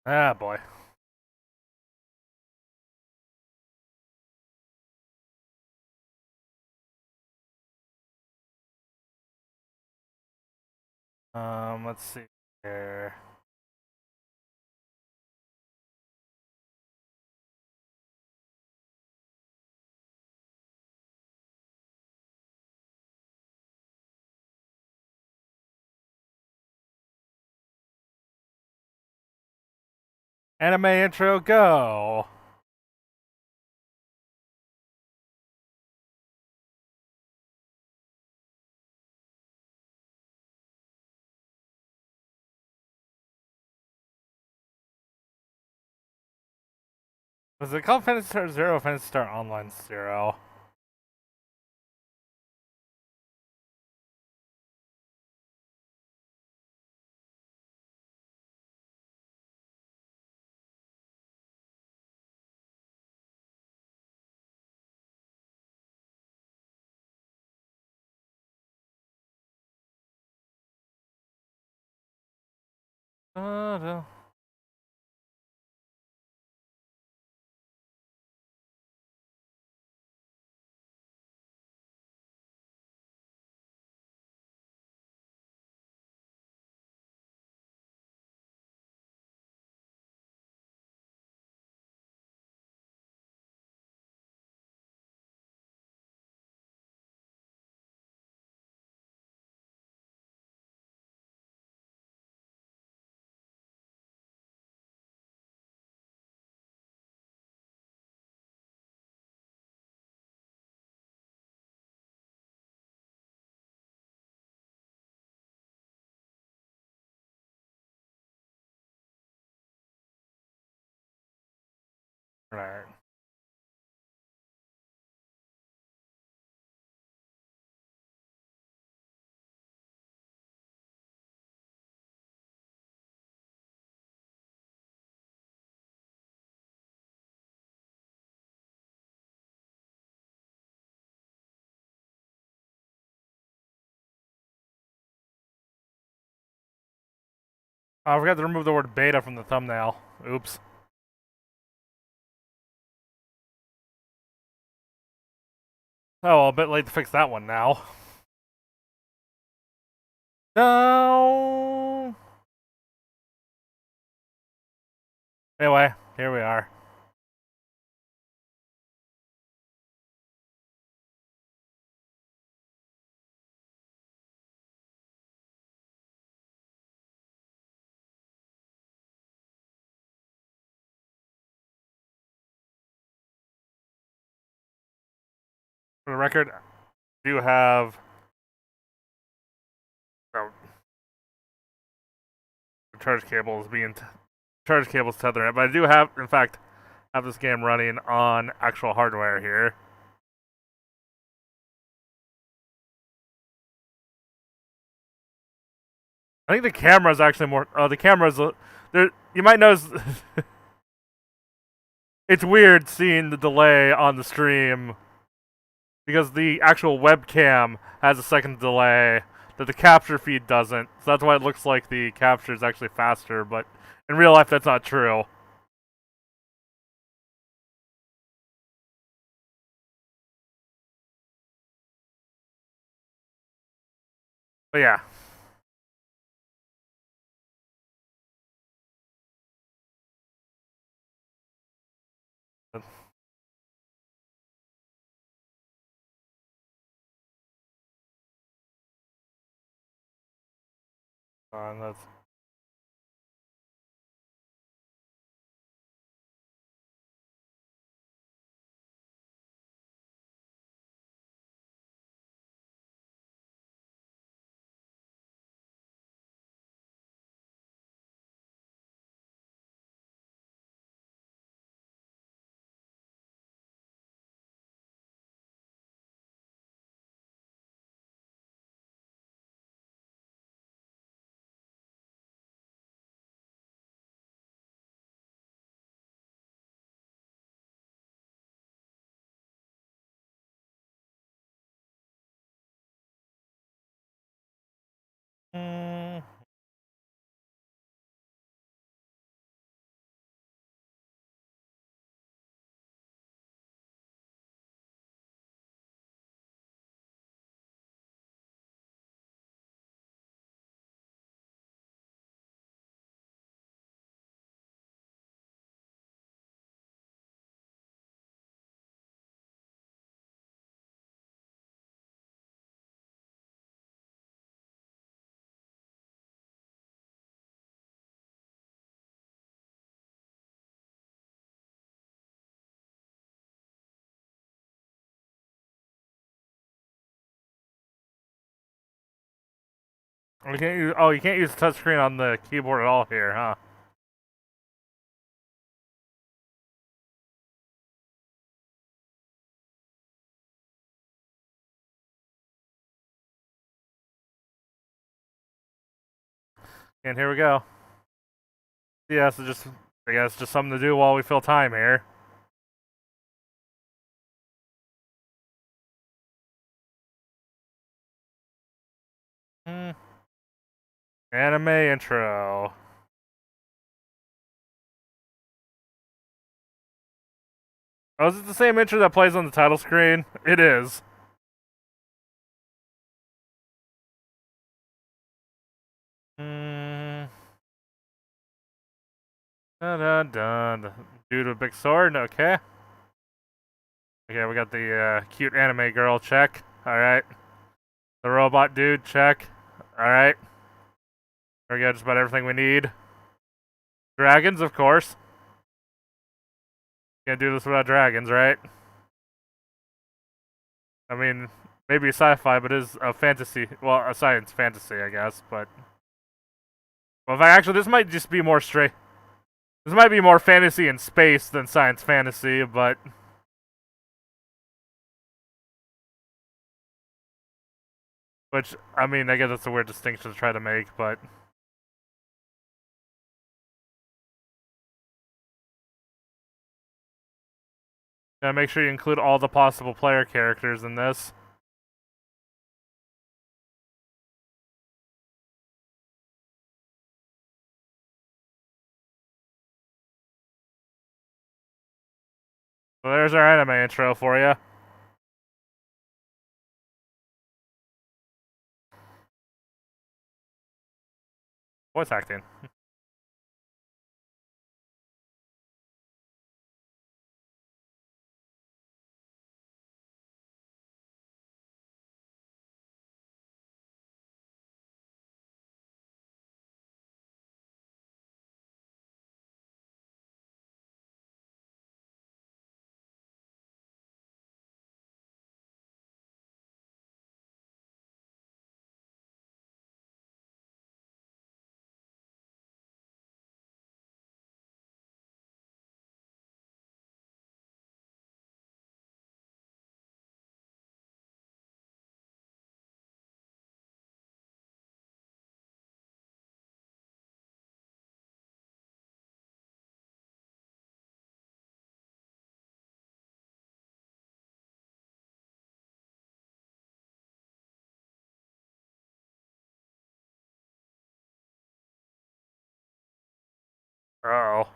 Ah, boy. Let's see here. Anime intro, go! Was it called Phantasy Star Zero or Phantasy Star Online Zero? No. Right. Oh, I forgot to remove the word beta from the thumbnail. Oops. Oh, well, a bit late to fix that one now. No! Anyway, here we are. For the record, I do have oh, charge cables charge cables tethering it, but I do have, in fact, have this game running on actual hardware here. I think the camera is actually more. The camera's there. You might notice it's weird seeing the delay on the stream because the actual webcam has a second delay that the capture feed doesn't. So that's why it looks like the capture is actually faster, but in real life that's not true. But yeah. That's You can't use. Oh, you can't use the touchscreen on the keyboard at all here, huh? And here we go. Yeah, so just I guess just something to do while we fill time here. Anime intro. Oh, is it the same intro that plays on the title screen? It is. Dun dun dun. Dude with a big sword, okay. Okay, we got the cute anime girl, check. Alright. The robot dude, check. Alright. There we go, just about everything we need. Dragons, of course. Can't do this without dragons, right? I mean, maybe sci-fi, but it is a fantasy. Well, a science fantasy, I guess. But well, if I actually, this might just be more straight. This might be more fantasy in space than science fantasy, but which I mean, I guess that's a weird distinction to try to make, but. Gotta make sure you include all the possible player characters in this. So there's our anime intro for you. Voice acting. Uh oh.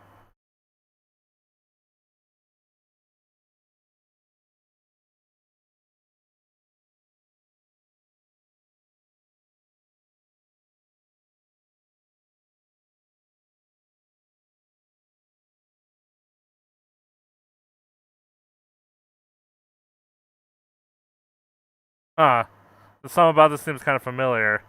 Huh. Something about this seems kind of familiar.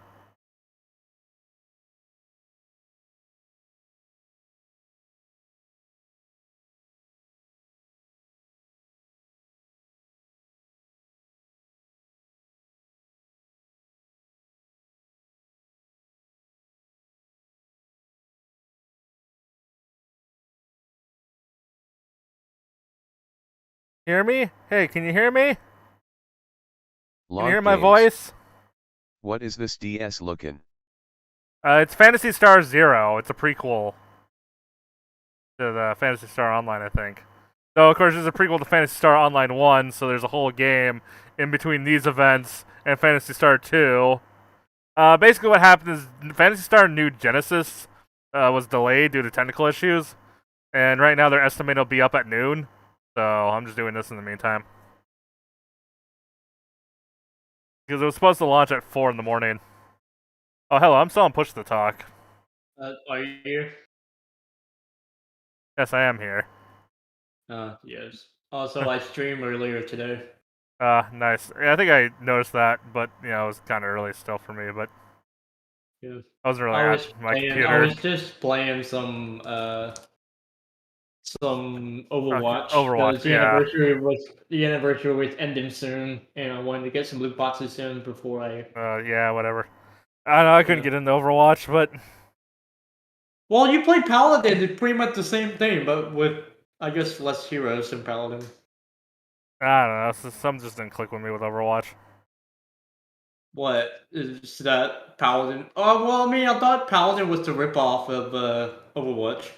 Hear me? Hey, can you hear me? Can you hear my voice? What is this DS looking? It's Phantasy Star Zero. It's a prequel to the Phantasy Star Online, I think. So, of course, there's a prequel to Phantasy Star Online 1, so there's a whole game in between these events and Phantasy Star 2. Basically, what happened is Phantasy Star New Genesis was delayed due to technical issues, and right now they're estimating it'll be up at noon. So, I'm just doing this in the meantime. Because it was supposed to launch at 4 in the morning. Oh, hello, I'm still on Push to Talk. Are you here? Yes, I am here. Yes. Also, I streamed earlier today. Nice. Yeah, I think I noticed that, but, you know, it was kind of early still for me, but Yeah. I wasn't really at my computer. I was just playing some Overwatch. Overwatch, The anniversary was ending soon, and I wanted to get some loot boxes in before I. Yeah, whatever. I know I couldn't get into Overwatch, but Well, you play Paladin, it's pretty much the same thing, but with, I guess, less heroes than Paladin. I don't know. Some just didn't click with me with Overwatch. What is that Paladin? Oh well, I mean, I thought Paladin was the ripoff of Overwatch.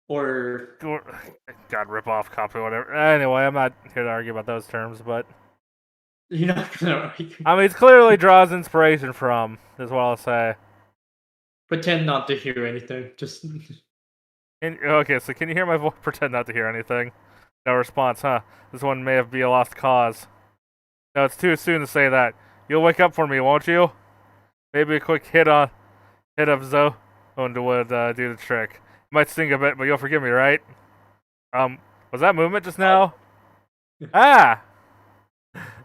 Or God, rip off, copy, whatever. Anyway, I'm not here to argue about those terms, but you're not gonna I mean, it clearly draws inspiration from, is what I'll say. pretend not to hear anything. Just Okay, so can you hear my voice? Pretend not to hear anything. No response, huh? This one may have been a lost cause. No, it's too soon to say that. You'll wake up for me, won't you? Maybe a quick hit of Zoe would do the trick. It might sting a bit, but you'll forgive me, right? Was that movement just now? Ah!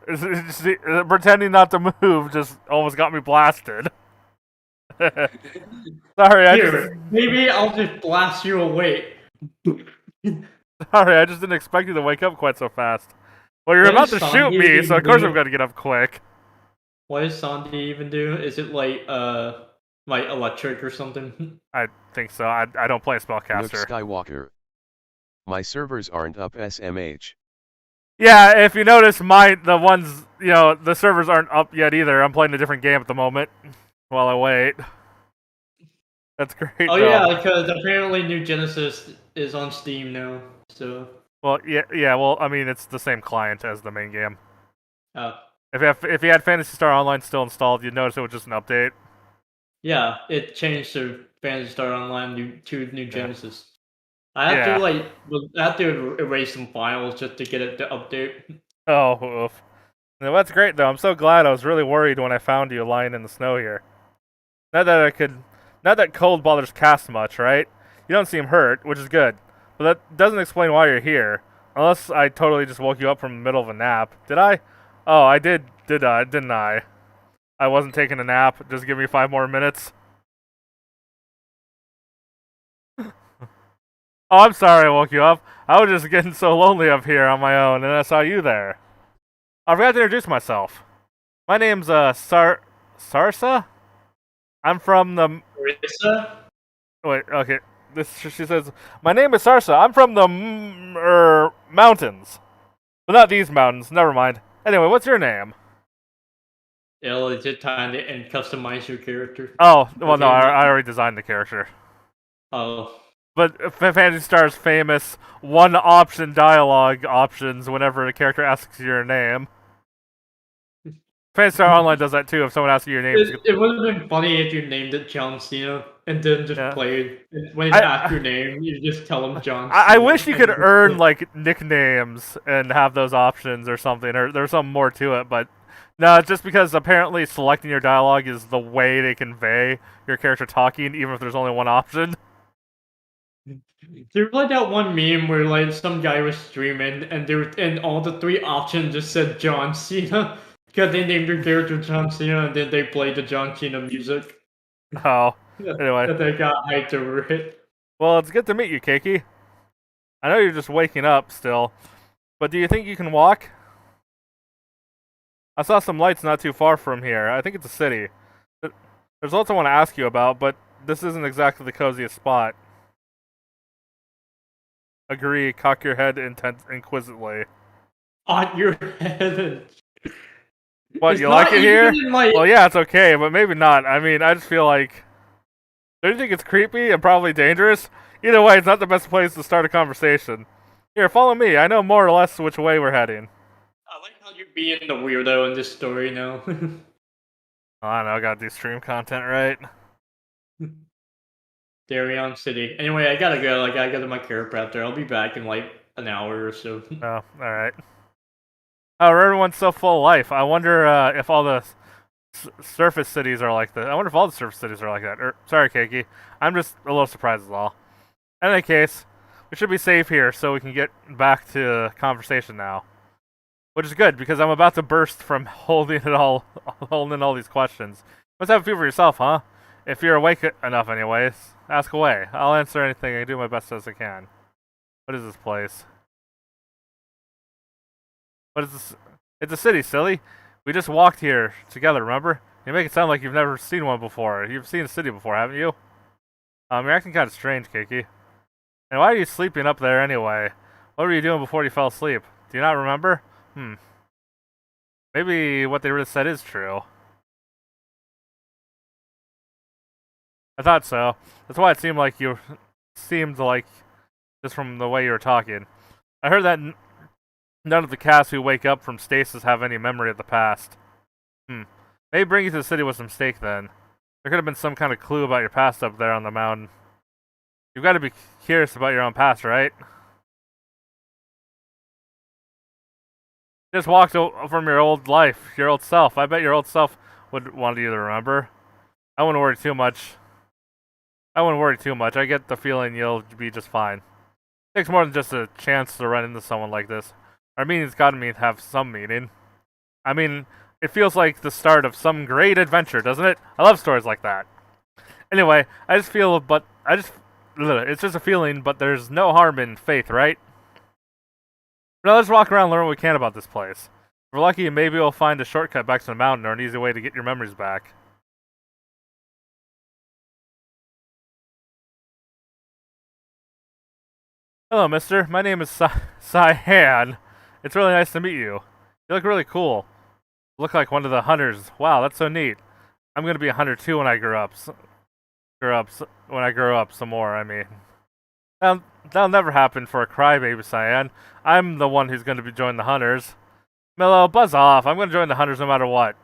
Pretending not to move just almost got me blasted. Sorry, maybe I'll just blast you away. Sorry, I just didn't expect you to wake up quite so fast. Well, you're about to shoot me, so of course I'm gonna get up quick. What does Sandy even do? Is it like electric or something? I think so. I don't play Nook spellcaster. Skywalker. My servers aren't up SMH. Yeah, if you notice, the servers aren't up yet either. I'm playing a different game at the moment while I wait. That's great. Oh yeah, because apparently new Genesis is on Steam now. So. Well, yeah. Well, I mean, it's the same client as the main game. Oh. If you had Phantasy Star Online still installed, you'd notice it was just an update. Yeah, it changed to Phantasy Star Online to new Genesis. I have to erase some files just to get it to update. Oh, oof. No, that's great though. I'm so glad. I was really worried when I found you lying in the snow here. Not that cold bothers Cass much, right? You don't seem hurt, which is good. But that doesn't explain why you're here. Unless I totally just woke you up from the middle of a nap. Did I? Oh, I did, didn't I? I wasn't taking a nap. Just give me 5 more minutes. Oh, I'm sorry I woke you up. I was just getting so lonely up here on my own, and I saw you there. I forgot to introduce myself. My name's, Sarsa? I'm from the... Marissa? Wait, okay. She says, my name is Sarsa. I'm from the mountains. But not these mountains. Never mind. Anyway, what's your name? Is it time to customize your character? Oh, well, no, I already designed the character. Oh. But Phantasy Star's famous one-option dialogue options whenever a character asks your name. Phantasy Star Online does that too if someone asks you your name. It would have been funny if you named it John Cena and then just played. When it asks your name, you just tell them John Cena. I wish you could earn, like, nicknames and have those options or something, or there's something more to it, but no, it's just because apparently selecting your dialogue is the way they convey your character talking, even if there's only one option. There was like that one meme where like some guy was streaming and all the 3 options just said John Cena because they named their character John Cena and then they played the John Cena music. Oh, anyway. That they got hyped over it. Well, it's good to meet you, Keiki. I know you're just waking up still, but do you think you can walk? I saw some lights not too far from here. I think it's a city. There's lots I want to ask you about, but this isn't exactly the coziest spot. Agree, cock your head inquisitively. On your head. What, you like it here? Well, yeah, it's okay, but maybe not. I mean, I just feel like... Don't you think it's creepy and probably dangerous? Either way, it's not the best place to start a conversation. Here, follow me. I know more or less which way we're heading. I like how you're being the weirdo in this story now. I don't know, I gotta do stream content, right? Darien City. Anyway, I gotta go. I gotta go to my chiropractor. I'll be back in like an hour or so. Oh, alright. Oh, everyone's so full of life. I wonder if all the surface cities are like that. I wonder if all the surface cities are like that. Sorry, Keiki. I'm just a little surprised is all. In any case, we should be safe here so we can get back to conversation now. Which is good, because I'm about to burst from holding in all these questions. Must have a few for yourself, huh? If you're awake enough anyways, ask away. I'll answer anything and do my best as I can. What is this place? What is this? It's a city, silly. We just walked here together, remember? You make it sound like you've never seen one before. You've seen a city before, haven't you? You're acting kind of strange, Kiki. And why are you sleeping up there anyway? What were you doing before you fell asleep? Do you not remember? Maybe what they really said is true. I thought so. That's why it seemed like just from the way you were talking. I heard that none of the cast who wake up from stasis have any memory of the past. Maybe bringing you to the city was a mistake then. There could have been some kind of clue about your past up there on the mountain. You've got to be curious about your own past, right? You just walked from your old life, your old self. I bet your old self would want you to remember. I wouldn't worry too much. I get the feeling you'll be just fine. It takes more than just a chance to run into someone like this. Our meeting's got to have some meaning. I mean, it feels like the start of some great adventure, doesn't it? I love stories like that. Anyway, it's just a feeling, but there's no harm in faith, right? Now let's walk around and learn what we can about this place. If we're lucky, maybe we'll find a shortcut back to the mountain or an easy way to get your memories back. Hello, mister. My name is Cyan. It's really nice to meet you. You look really cool. You look like one of the hunters. Wow, that's so neat. I'm gonna be a hunter too when I grow up. When I grow up some more, I mean. That'll never happen for a crybaby, Cyan. I'm the one who's gonna be joining the hunters. Mello, buzz off. I'm gonna join the hunters no matter what.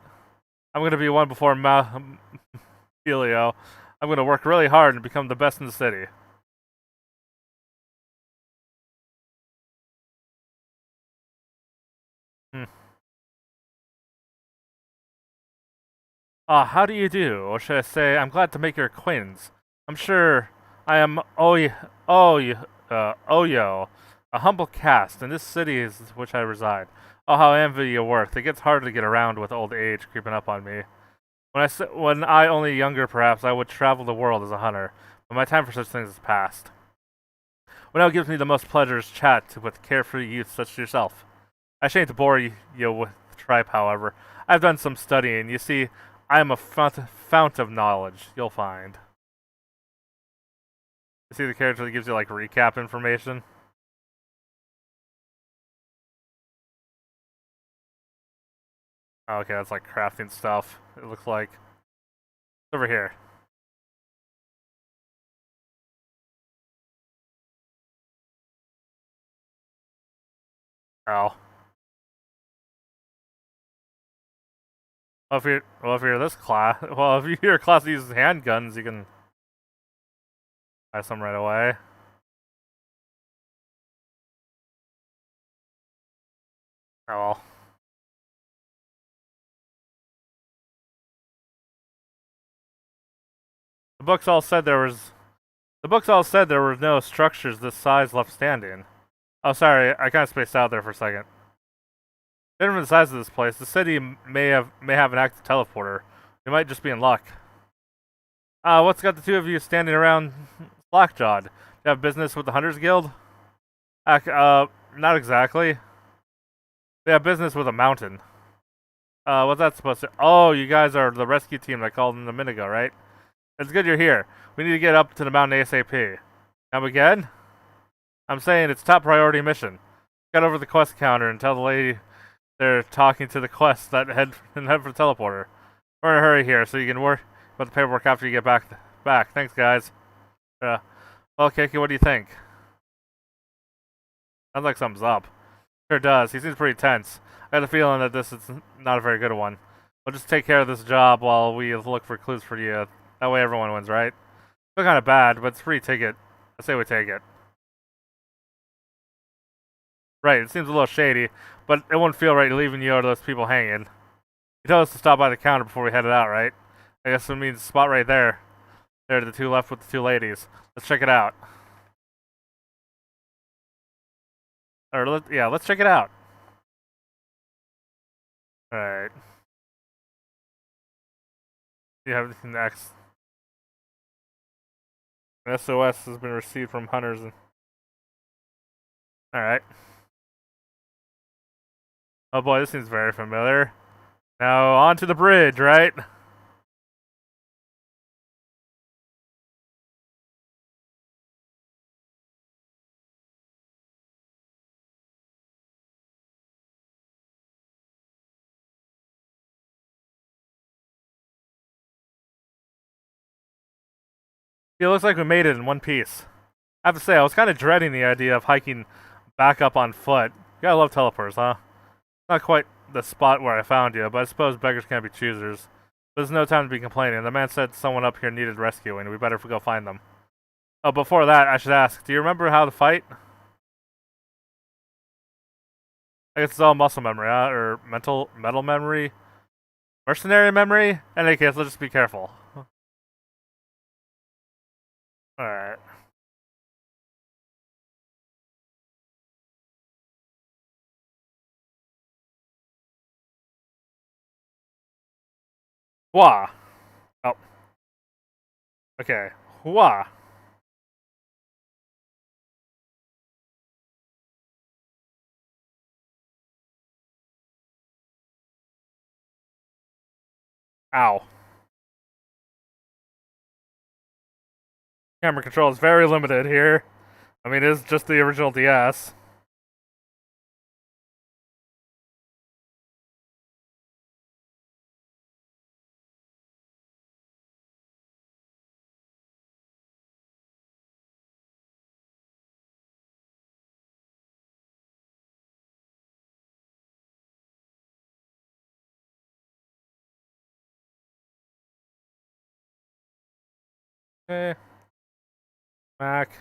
I'm gonna be one before Helio. I'm gonna work really hard and become the best in the city. How do you do? Or should I say, I'm glad to make your acquaintance. I'm sure I am Oyo, a humble caste, and this city is which I reside. Oh, how envy your worth. It gets harder to get around with old age creeping up on me. When I only younger, perhaps, I would travel the world as a hunter, but my time for such things is past. What now gives me the most pleasure is chat with carefree youth such as yourself. I shan't bore you with tripe, however. I've done some studying. You see, I am a fount of knowledge, you'll find. You see the character that gives you, like, recap information? Oh, okay, that's like crafting stuff, it looks like. It's over here. Oh. Well, if you're this class, well, if you're a class that uses handguns, you can buy some right away. Oh well. The books all said there were no structures this size left standing. Oh, sorry, I kind of spaced out there for a second. Given the size of this place, the city may have an active teleporter. We might just be in luck. What's got the two of you standing around slack-jawed? Do you have business with the Hunters Guild? Not exactly. We have business with a mountain. What's that supposed to... Oh, you guys are the rescue team I called in a minute ago, right? It's good you're here. We need to get up to the mountain ASAP. Come again? I'm saying it's top priority mission. Get over the quest counter and tell the lady they're talking to the quest that head for the teleporter. We're in a hurry here, so you can work about the paperwork after you get back. Thanks, guys. Well, Kiki, what do you think? Sounds like something's up. Sure does. He seems pretty tense. I got a feeling that this is not a very good one. We'll just take care of this job while we look for clues for you. That way everyone wins, right? It's kind of bad, but it's a free ticket. I say we take it. Right, it seems a little shady, but it wouldn't feel right leaving you or those people hanging. You told us to stop by the counter before we headed out, right? I guess it means spot right there. There are the two left with the two ladies. Let's check it out. Let's check it out. Alright. Do you have anything next? An SOS has been received from hunters. Alright. Oh boy, this seems very familiar. Now, on to the bridge, right? It looks like we made it in one piece. I have to say, I was kind of dreading the idea of hiking back up on foot. You gotta love teleporters, huh? Not quite the spot where I found you, but I suppose beggars can't be choosers. There's no time to be complaining. The man said someone up here needed rescuing. We better go find them. Oh, before that, I should ask, do you remember how to fight? I guess it's all muscle memory, or metal memory? Mercenary memory? In any case, let's just be careful. Alright. Wah. Oh. Okay. Wah. Ow. Camera control is very limited here. I mean, it is just the original DS. Okay. Back.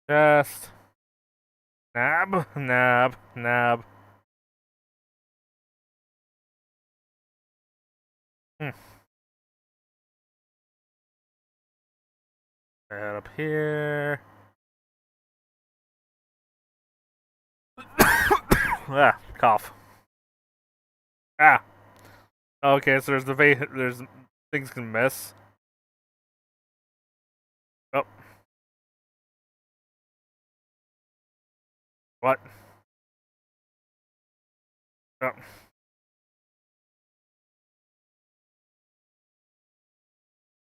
Just. Nab. Nab. Nab. Hmm. Right up here. Ah, cough. Ah. Okay, so there's things can miss. Oh. What? Oh.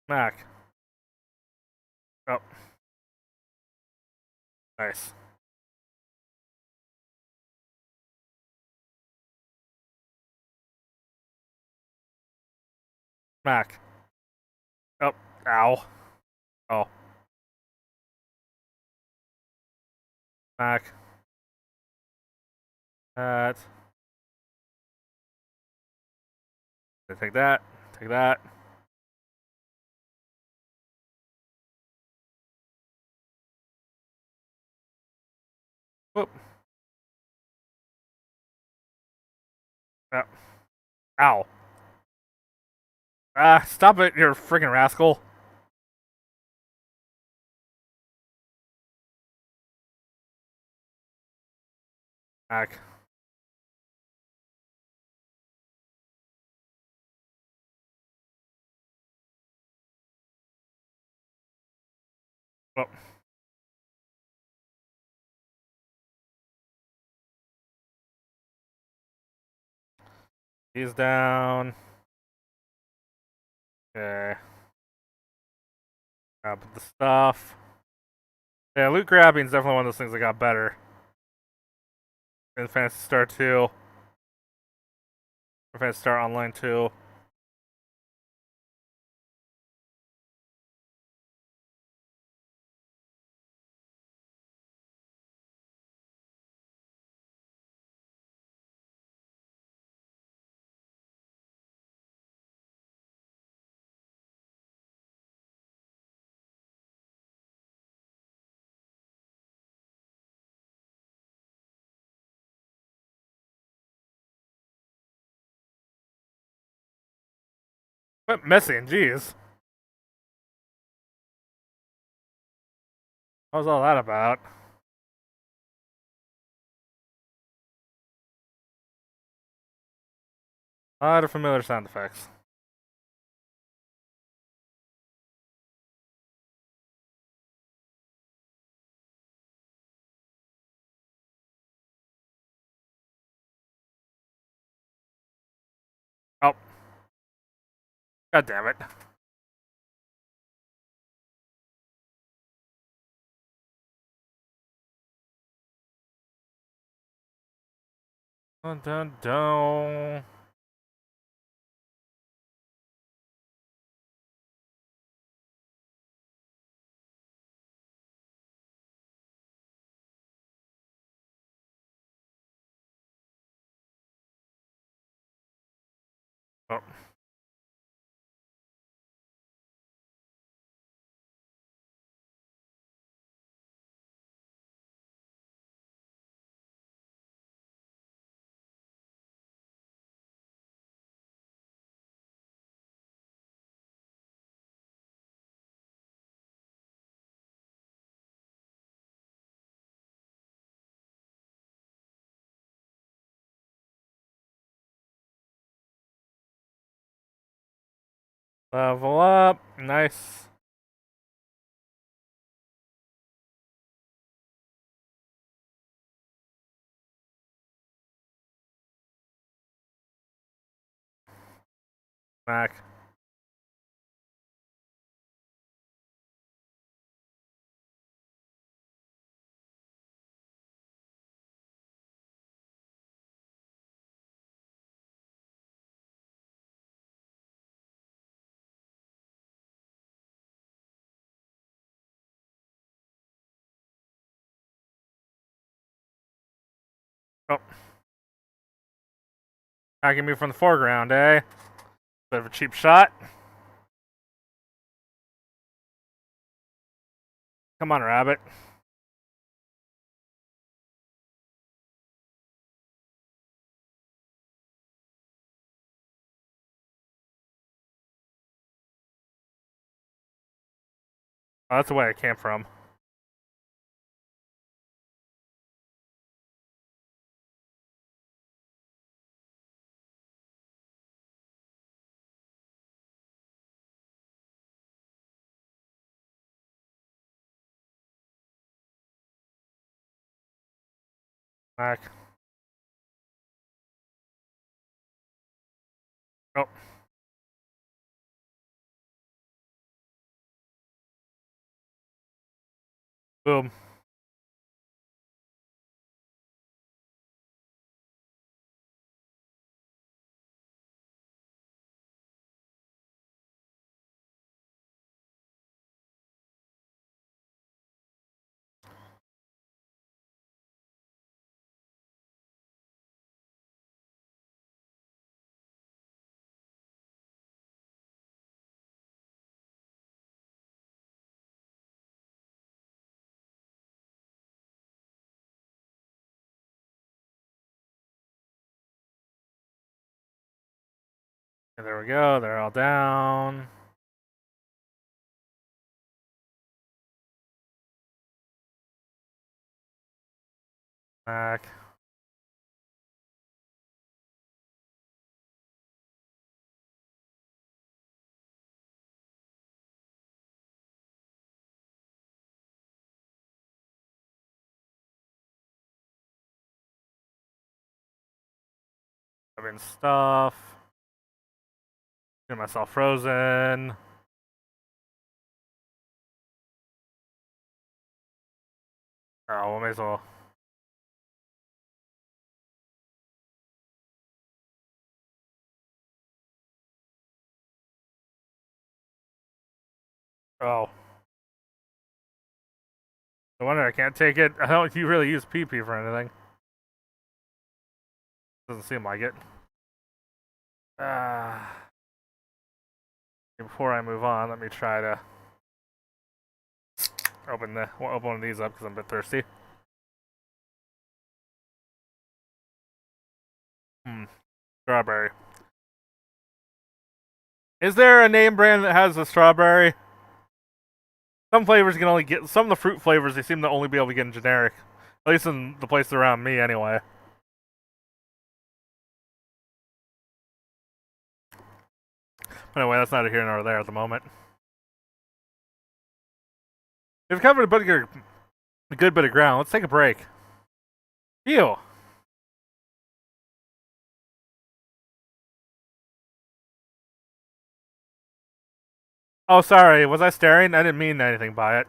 Mac. Oh. Nice. Mac. Oh. Ow. Oh. Mac. That. Take that. Take that. Whoop. Oh. Ow. Ah, stop it, you freaking rascal. Mac. Oh. He's down. Okay. Grab the stuff. Yeah, loot grabbing is definitely one of those things that got better in Phantasy Star 2. Or Phantasy Star Online 2. Quit missing, jeez. What was all that about? A lot of familiar sound effects. Oh. God damn it. Dun dun dun. Oh. Level up. Nice. Back. Oh. Attacking me from the foreground, eh? Bit of a cheap shot. Come on, rabbit. Oh, that's the way I came from. Back. Oh. Boom. And there we go. They're all down. Back. Grabbing stuff. Getting myself frozen. Oh, well, may as well. Oh. No wonder I can't take it. I don't you really use PP for anything. Doesn't seem like it. Before I move on, let me try to open one of these up because I'm a bit thirsty. Strawberry. Is there a name brand that has a strawberry? Some flavors can only get some of the fruit flavors. They seem to only be able to get in generic, at least in the place around me, anyway. But anyway, that's neither here nor there at the moment. We've covered a good bit of ground. Let's take a break. Phew. Oh, sorry. Was I staring? I didn't mean anything by it.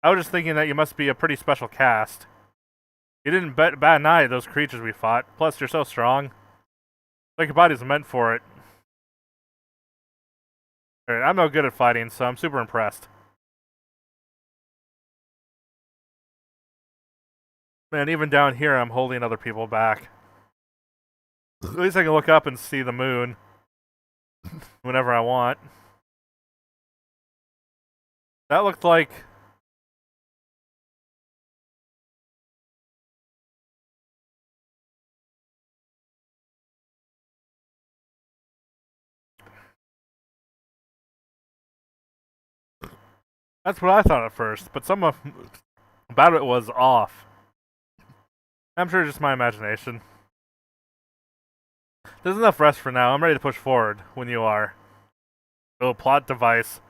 I was just thinking that you must be a pretty special cast. You didn't bat an eye at those creatures we fought. Plus, you're so strong. Like your body's meant for it. Alright, I'm no good at fighting, so I'm super impressed. Man, even down here, I'm holding other people back. At least I can look up and see the moon whenever I want. That looked like... That's what I thought at first, but some about it was off. I'm sure it's just my imagination. There's enough rest for now. I'm ready to push forward when you are. Oh, plot device.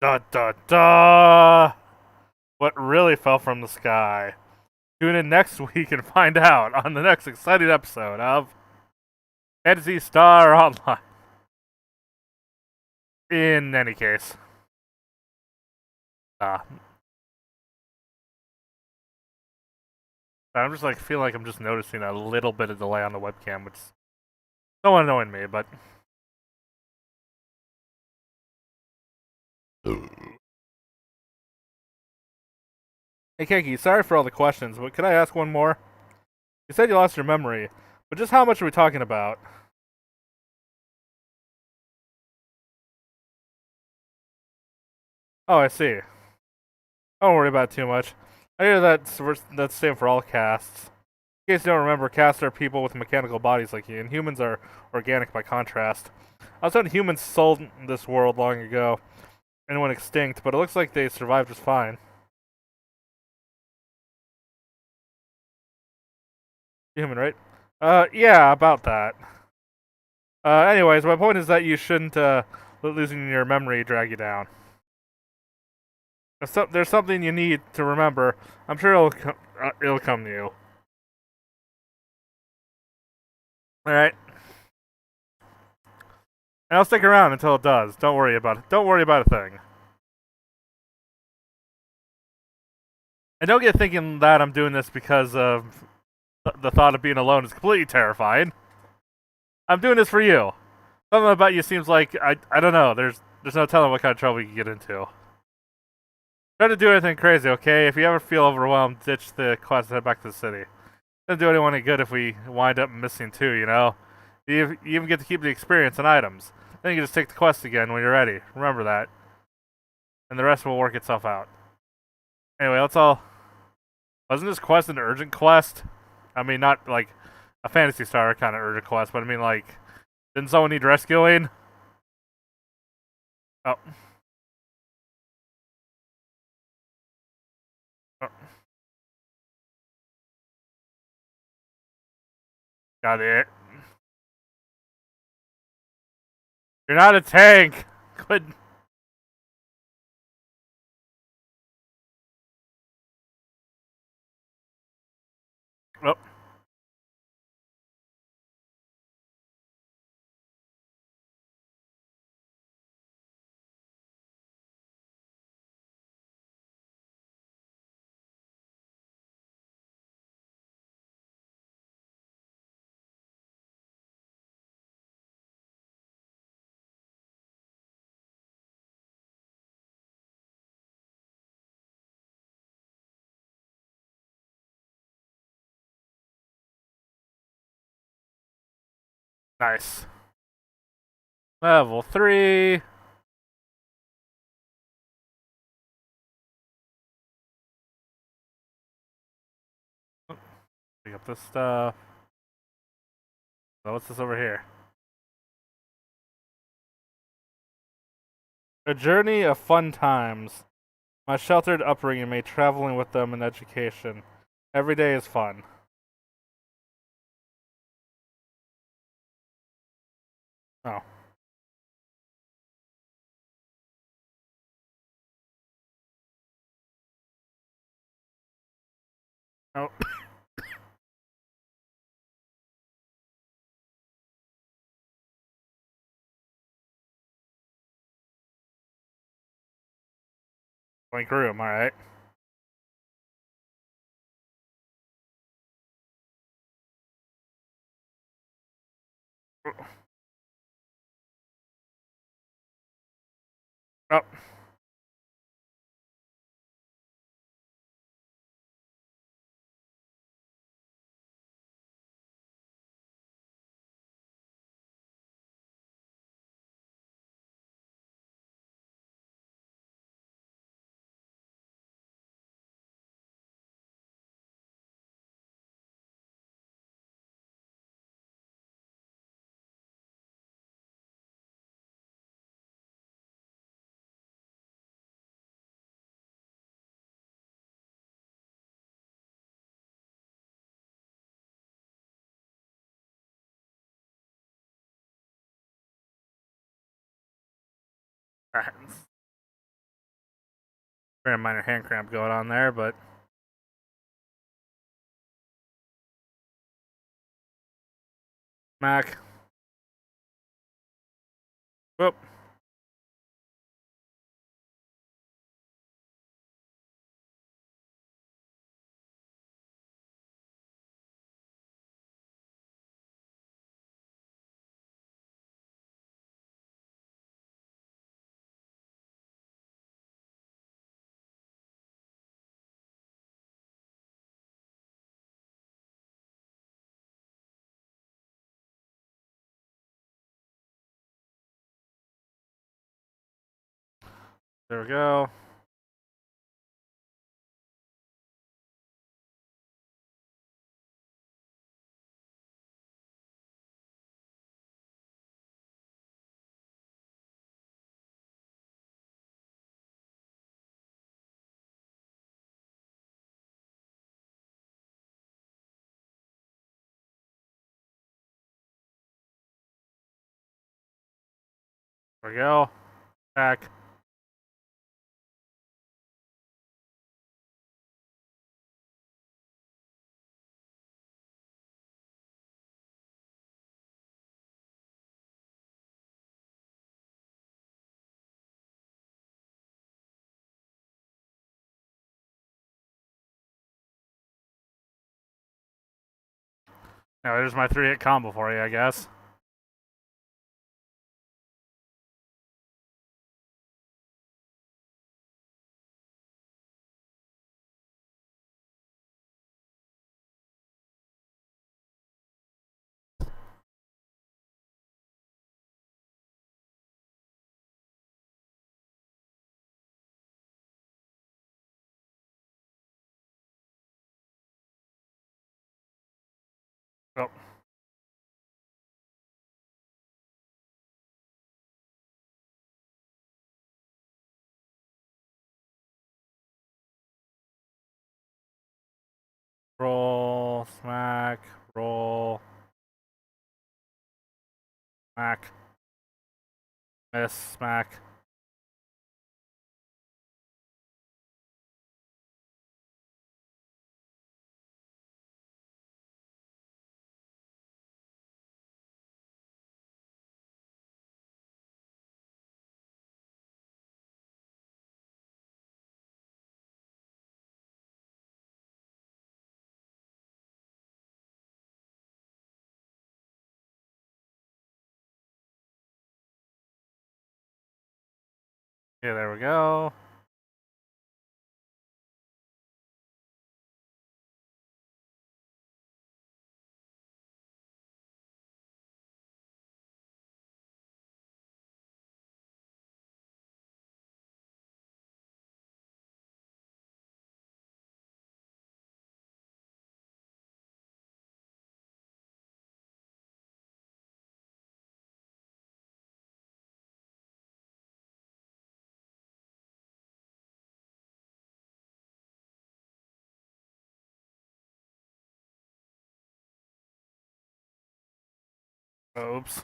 Da da da! What really fell from the sky? Tune in next week and find out on the next exciting episode of Phantasy Star Online. In any case. I'm just like feel like I'm just noticing a little bit of delay on the webcam, which is so annoying me, but hey Keki, sorry for all the questions, but could I ask one more? You said you lost your memory, but just how much are we talking about? Oh, I see. Don't worry about it too much. I hear that's the same for all casts. In case you don't remember, casts are people with mechanical bodies like you, and humans are organic by contrast. I was told humans sold this world long ago and went extinct, but it looks like they survived just fine. Human, right? Yeah, about that. Anyways, my point is that you shouldn't let losing your memory drag you down. There's something you need to remember. I'm sure it'll come to you. All right. And I'll stick around until it does. Don't worry about it. Don't worry about a thing. And don't get thinking that I'm doing this because of the thought of being alone is completely terrifying. I'm doing this for you. Something about you seems like I don't know. There's no telling what kind of trouble you can get into. Try to do anything crazy, okay? If you ever feel overwhelmed, ditch the quest and head back to the city. Doesn't do anyone any good if we wind up missing too, you know? You even get to keep the experience and items. Then you can just take the quest again when you're ready. Remember that. And the rest will work itself out. Anyway, let's all... Wasn't this quest an urgent quest? I mean, not like a Phantasy Star kind of urgent quest, but I mean like... Didn't someone need rescuing? Oh. Oh. Got it. You're not a tank! Quit... Oh. Nice. Level 3. Pick up this stuff. So what's this over here? A journey of fun times. My sheltered upbringing made traveling with them an education. Every day is fun. Oh. Oh. Blank room, alright. Oh. Very minor hand cramp going on there, but Mac. Whoop. There we go. There we go. Back. Now there's my 3-hit combo for you, I guess. Oh. Roll, smack, roll, smack, miss, smack. Yeah, there we go. Oops.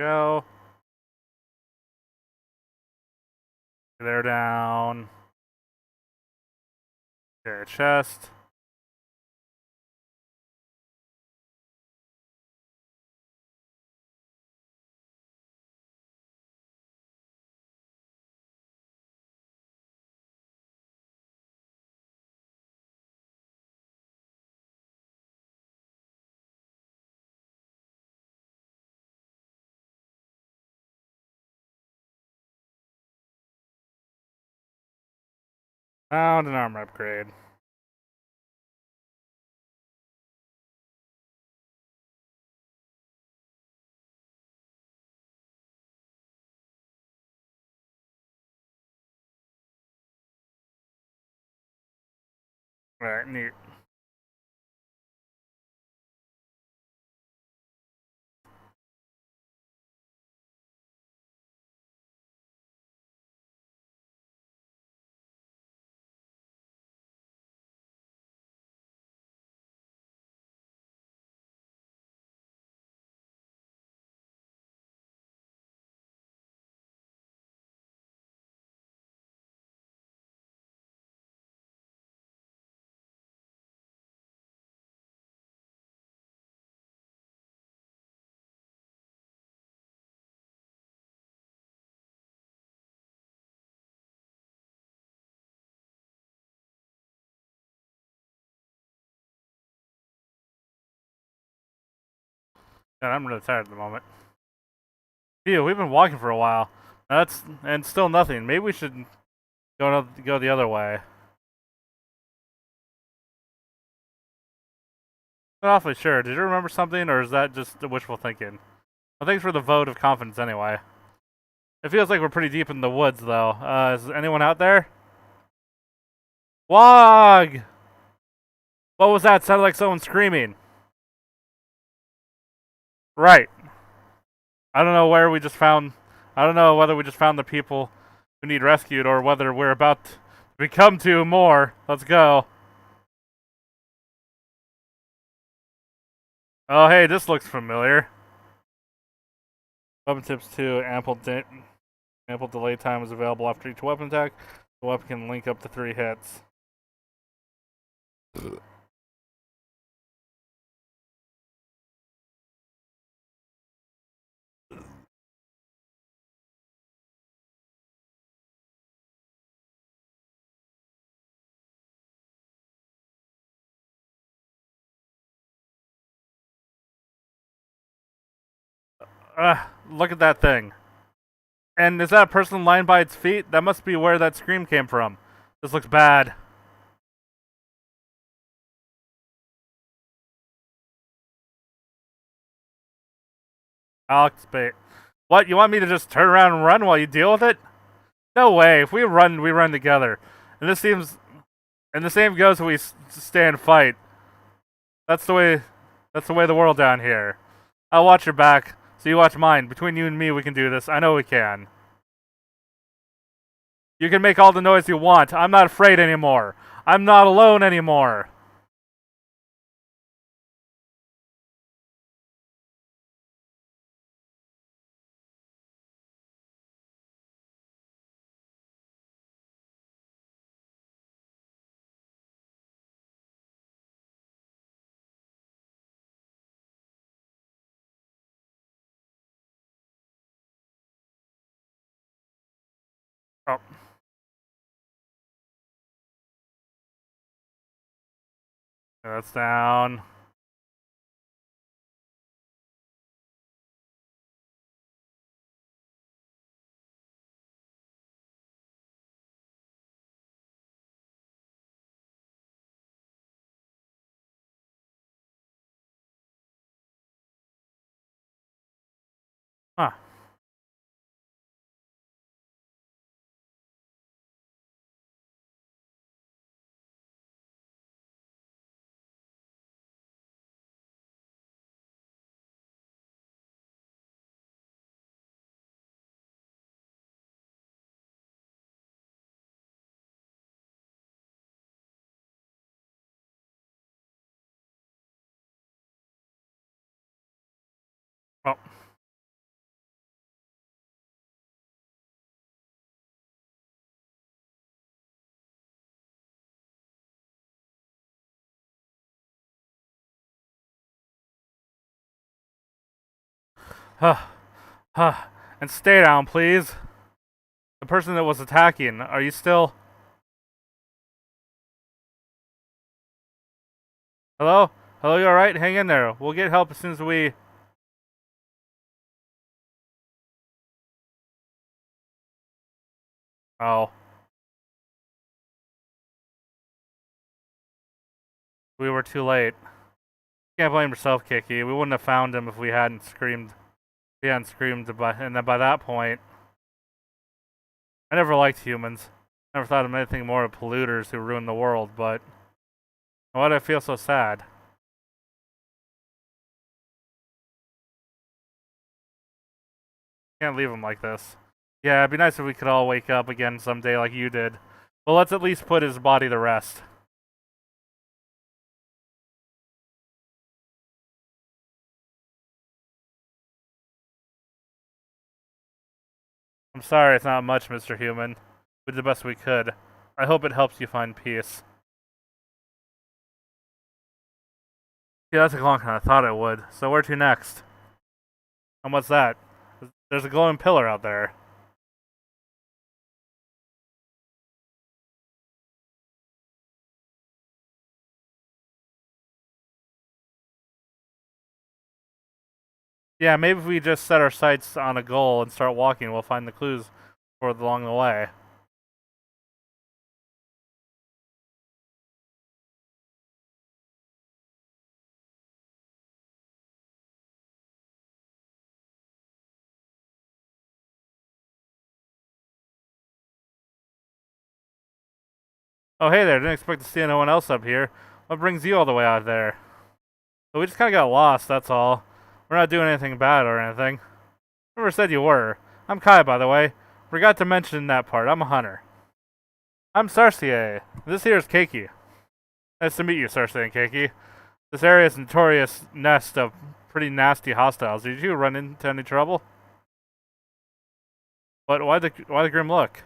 Go. They're down. Okay, chest. Found an armor upgrade. Alright, neat. God, I'm really tired at the moment. Phew, we've been walking for a while. And still nothing. Maybe we should go the other way. Not awfully sure. Did you remember something, or is that just wishful thinking? Well, thanks for the vote of confidence anyway. It feels like we're pretty deep in the woods, though. Is anyone out there? Wog! What was that? Sounded like someone screaming. Right. I don't know where we just found... I don't know whether we just found the people who need rescued, or whether we're about to become two more. Let's go. Oh, hey, this looks familiar. Weapon tips 2. Ample delay time is available after each weapon attack. The weapon can link up to 3 hits. Look at that thing. And is that a person lying by its feet? That must be where that scream came from. This looks bad. Alex bait. What, you want me to just turn around and run while you deal with it? No way. If we run together. And this seems... And the same goes when we stay and fight. That's the way the world down here. I'll watch your back, so you watch mine. Between you and me, we can do this. I know we can. You can make all the noise you want. I'm not afraid anymore. I'm not alone anymore. Oh. That's down. Huh. Oh. Huh. Huh. And stay down, please. The person that was attacking, are you still... Hello? Hello, you alright? Hang in there. We'll get help as soon as we... Oh. We were too late. Can't blame yourself, Kiki. We wouldn't have found him if we hadn't screamed. And then by that point... I never liked humans. Never thought of anything more of polluters who ruin the world, but... Why do I feel so sad? Can't leave him like this. Yeah, it'd be nice if we could all wake up again someday like you did. Well, let's at least put his body to rest. I'm sorry it's not much, Mr. Human. We did the best we could. I hope it helps you find peace. Yeah, that took longer than I thought it would. So where to next? And what's that? There's a glowing pillar out there. Yeah, maybe if we just set our sights on a goal and start walking, we'll find the clues for along the way. Oh, hey there, didn't expect to see anyone else up here. What brings you all the way out there? But we just kinda got lost, that's all. We're not doing anything bad or anything. Never said you were. I'm Kai, by the way. Forgot to mention that part. I'm a hunter. I'm Sarsier. This here is Keiki. Nice to meet you, Sarsier and Keiki. This area is a notorious nest of pretty nasty hostiles. Did you run into any trouble? But why the grim look?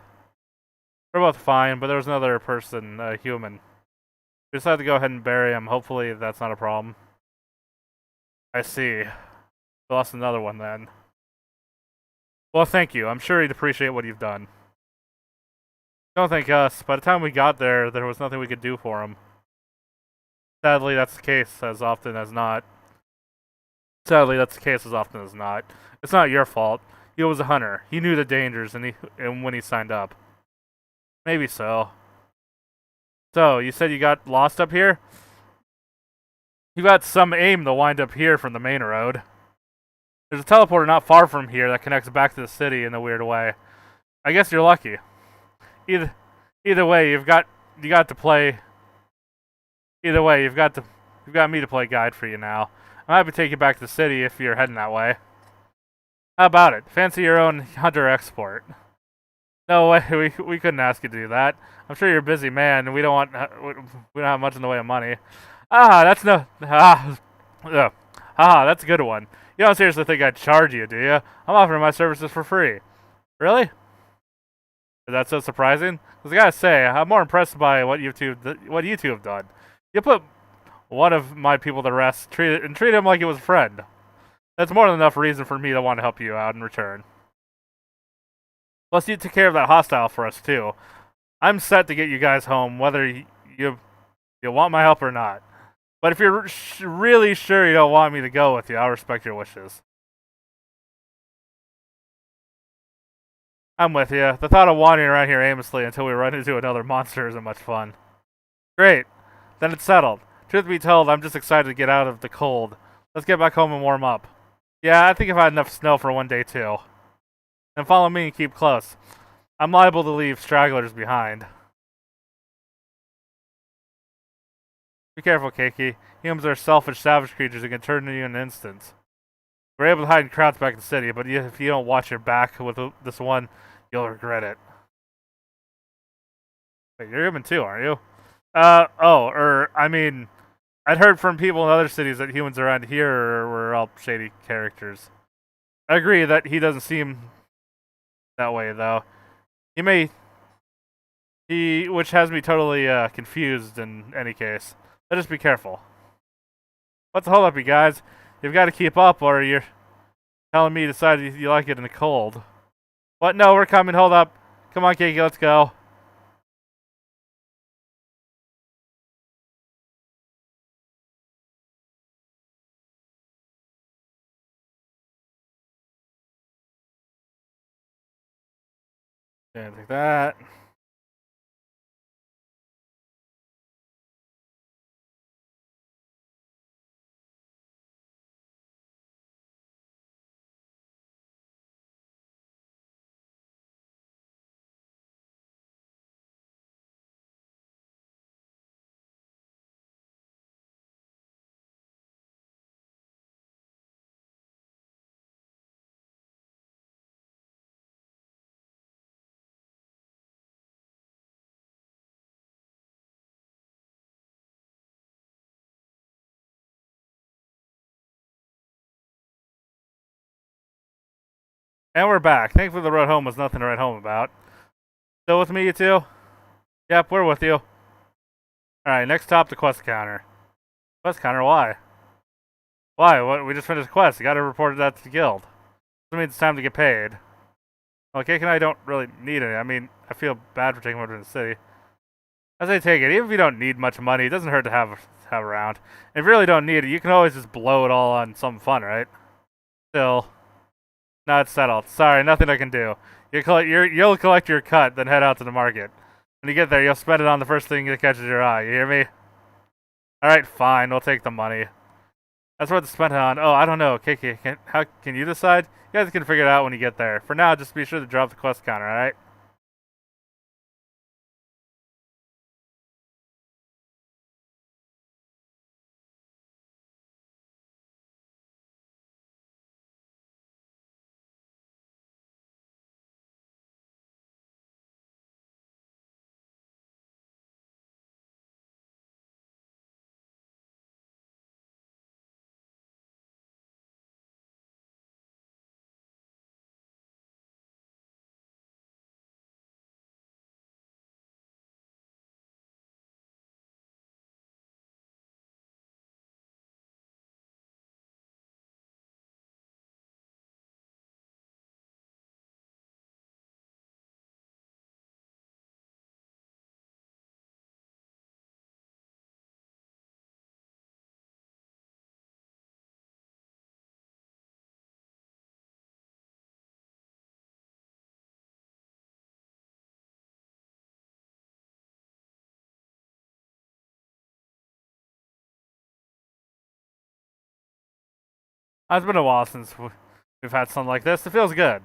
We're both fine, but there was another person, a human. We decided to go ahead and bury him. Hopefully that's not a problem. I see. We lost another one then. Well, thank you. I'm sure he'd appreciate what you've done. Don't thank us. By the time we got there, there was nothing we could do for him. Sadly, that's the case as often as not. It's not your fault. He was a hunter. He knew the dangers and when he signed up. Maybe so. So, you said you got lost up here? You got some aim to wind up here from the main road. There's a teleporter not far from here that connects back to the city in a weird way. I guess you're lucky. Either way, you've got me to play guide for you now. I'm happy to take you back to the city if you're heading that way. How about it? Fancy your own hunter export. No way, we couldn't ask you to do that. I'm sure you're a busy man, and we don't have much in the way of money. That's a good one. You don't seriously think I'd charge you, do you? I'm offering my services for free. Really? Is that so surprising? Because I gotta say, I'm more impressed by what you two have done. You put one of my people to rest, treat him like he was a friend. That's more than enough reason for me to want to help you out in return. Plus, you took care of that hostile for us, too. I'm set to get you guys home, whether you want my help or not. But if you're really sure you don't want me to go with you, I'll respect your wishes. I'm with you. The thought of wandering around here aimlessly until we run into another monster isn't much fun. Great. Then it's settled. Truth be told, I'm just excited to get out of the cold. Let's get back home and warm up. Yeah, I think I've had enough snow for one day, too. Then follow me and keep close. I'm liable to leave stragglers behind. Be careful, Keiki. Humans are selfish, savage creatures that can turn on you in an instant. We're able to hide in crowds back in the city, but if you don't watch your back with this one, you'll regret it. Wait, you're human too, aren't you? I mean, I'd heard from people in other cities that humans around here were all shady characters. I agree that he doesn't seem that way, though. Which has me totally confused in any case. Let us be careful. What's the hold up, you guys? You've got to keep up, or you're Telling me you decided you like it in the cold. What? No, we're coming. Hold up. Come on, Keiki, let's go. Yeah, take that. And we're back. Thankfully the road home was nothing to write home about. Still with me, you two? Yep, we're with you. Alright, next stop, the quest counter. Quest counter, why? Why? What? We just finished a quest. You gotta report that to the guild. That means it's time to get paid. Well, Cake and I don't really need it. I mean, I feel bad for taking over to the city. As I take it, even if you don't need much money, it doesn't hurt to have around. If you really don't need it, you can always just blow it all on something fun, right? Still, now it's settled. Sorry, nothing I can do. You'll collect your cut, then head out to the market. When you get there, you'll spend it on the first thing that catches your eye. You hear me? Alright, fine. We'll take the money. That's what to spend it on. Oh, I don't know. Kiki, can you decide? You guys can figure it out when you get there. For now, just be sure to drop the quest counter, alright? It's been a while since we've had something like this. It feels good.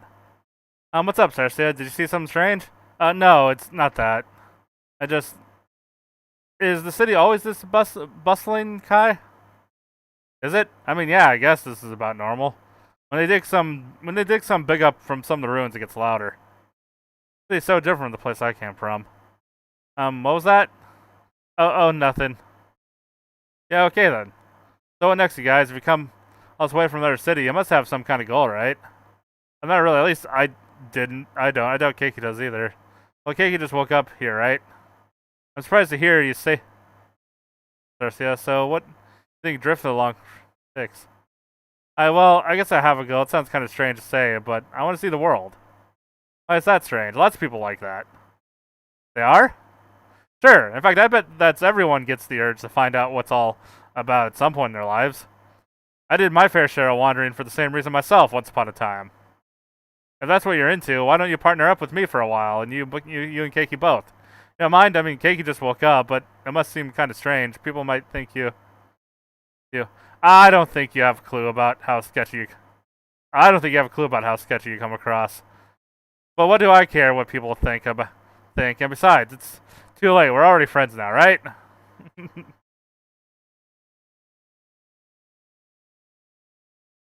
What's up, Cersei? Did you see something strange? No, it's not that. I just... Is the city always this bustling, Kai? Is it? I mean, yeah, I guess this is about normal. When they dig some big up from some of the ruins, it gets louder. It's so different from the place I came from. What was that? Oh, nothing. Yeah, okay then. So what next, you guys? If you come all this way from another city, you must have some kind of goal, right? I'm not really. At least I didn't. I don't. I doubt Keiki does either. Well, Keiki just woke up here, right? I'm surprised to hear you say, Garcia. So what do you think drifted along 6? Well, I guess I have a goal. It sounds kind of strange to say, but I want to see the world. Why is that strange? Lots of people like that. They are? Sure. In fact, I bet that's everyone gets the urge to find out what's all about at some point in their lives. I did my fair share of wandering for the same reason myself once upon a time. If that's what you're into, why don't you partner up with me for a while, and you and Keiki both? You don't mind? I mean, Keiki just woke up, but it must seem kind of strange. People might think you. I don't think you have a clue about how sketchy I don't think you have a clue about how sketchy you come across. But what do I care what people think? And besides, it's too late. We're already friends now, right?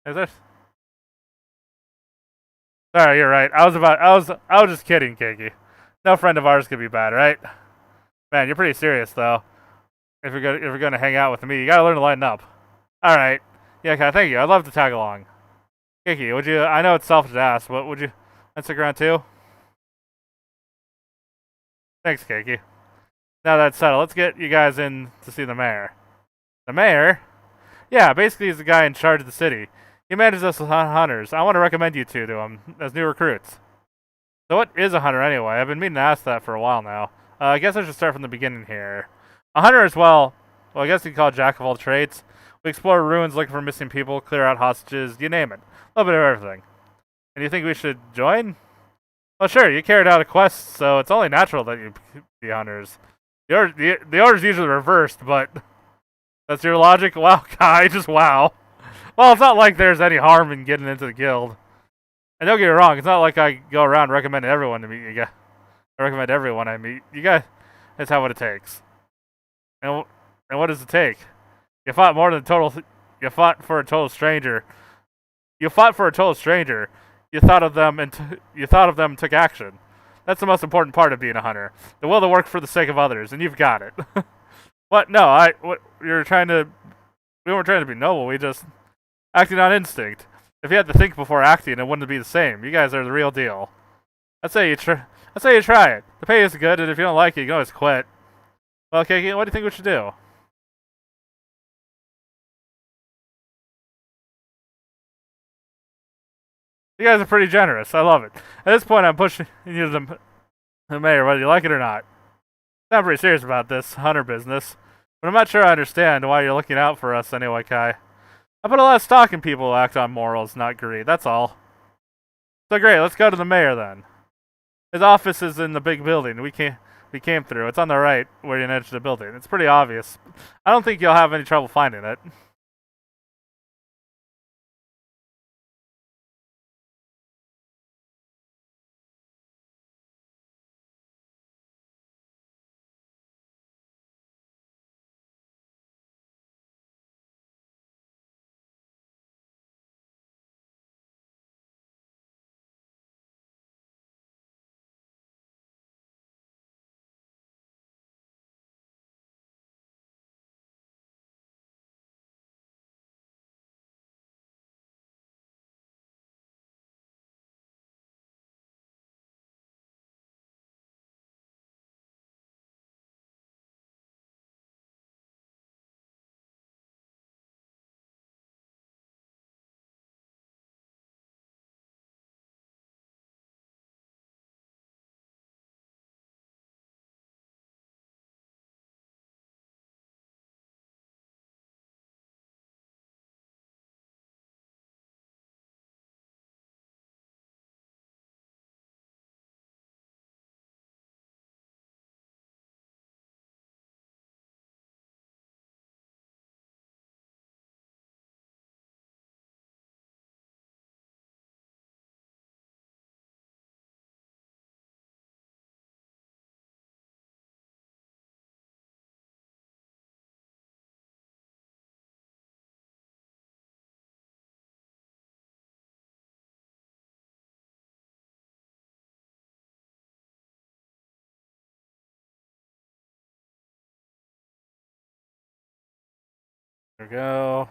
Is there? Sorry, you're right. I was just kidding, Keiki. No friend of ours could be bad, right? Man, you're pretty serious though. If you're gonna hang out with me, you gotta learn to lighten up. All right. Yeah, okay, thank you. I'd love to tag along. Keiki, would you? I know it's selfish to ask, but would you stick around too? Thanks, Keiki. Now that's settled, let's get you guys in to see the mayor. The mayor? Yeah, basically he's the guy in charge of the city. He manages us with hunters. I want to recommend you two to him as new recruits. So what is a hunter anyway? I've been meaning to ask that for a while now. I guess I should start from the beginning here. A hunter is, well, I guess you could call it jack of all trades. We explore ruins looking for missing people, clear out hostages, you name it. A little bit of everything. And you think we should join? Well, sure, you carried out a quest, so it's only natural that you be hunters. The order's usually reversed, but that's your logic? Wow, Kai, just wow. Well, it's not like there's any harm in getting into the guild. And don't get me wrong, it's not like I go around recommending everyone to meet you guys. I recommend everyone I meet. You guys, that's how what it takes. And what does it take? You fought more than total. You fought for a total stranger. You fought for a total stranger. You thought of them and took action. That's the most important part of being a hunter. The will to work for the sake of others, and you've got it. What? No, we weren't trying to be noble. We just acted on instinct. If you had to think before acting, it wouldn't be the same. You guys are the real deal. I'd say you try it. The pay is good, and if you don't like it, you can always quit. Well, okay, what do you think we should do? You guys are pretty generous. I love it. At this point, I'm pushing you to the mayor, whether you like it or not. I'm pretty serious about this hunter business, but I'm not sure I understand why you're looking out for us anyway, Kai. I put a lot of stock in people who act on morals, not greed. That's all. So great, let's go to the mayor then. His office is in the big building we came through. It's on the right where you enter the building. It's pretty obvious. I don't think you'll have any trouble finding it. There we go.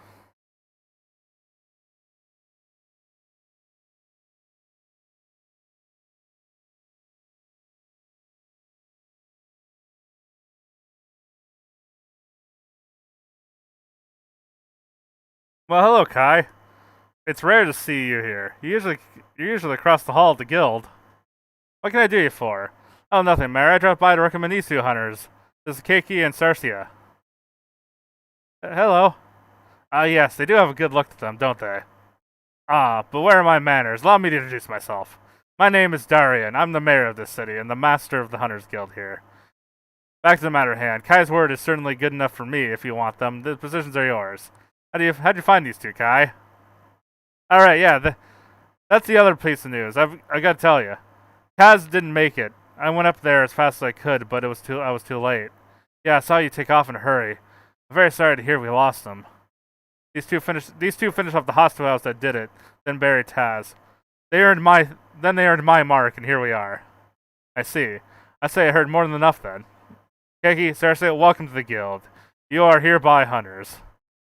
Well, hello, Kai. It's rare to see you here. You're usually across the hall at the guild. What can I do you for? Oh, nothing, Mayor. I dropped by to recommend these two hunters. This is Keiki and Sarsia. Hello. Yes, they do have a good look to them, don't they? But where are my manners? Allow me to introduce myself. My name is Darian. I'm the mayor of this city and the master of the Hunters Guild here. Back to the matter at hand. Kai's word is certainly good enough for me if you want them. The positions are yours. How'd you find these two, Kai? Alright, yeah, that's the other piece of news. I gotta tell you. Kaz didn't make it. I went up there as fast as I could, but I was too late. Yeah, I saw you take off in a hurry. I'm very sorry to hear we lost them. These two finished off the hostile house that did it, then buried Taz. They earned my mark, and here we are. I see. I say I heard more than enough then. Keiki, Sarsia, welcome to the guild. You are hereby hunters.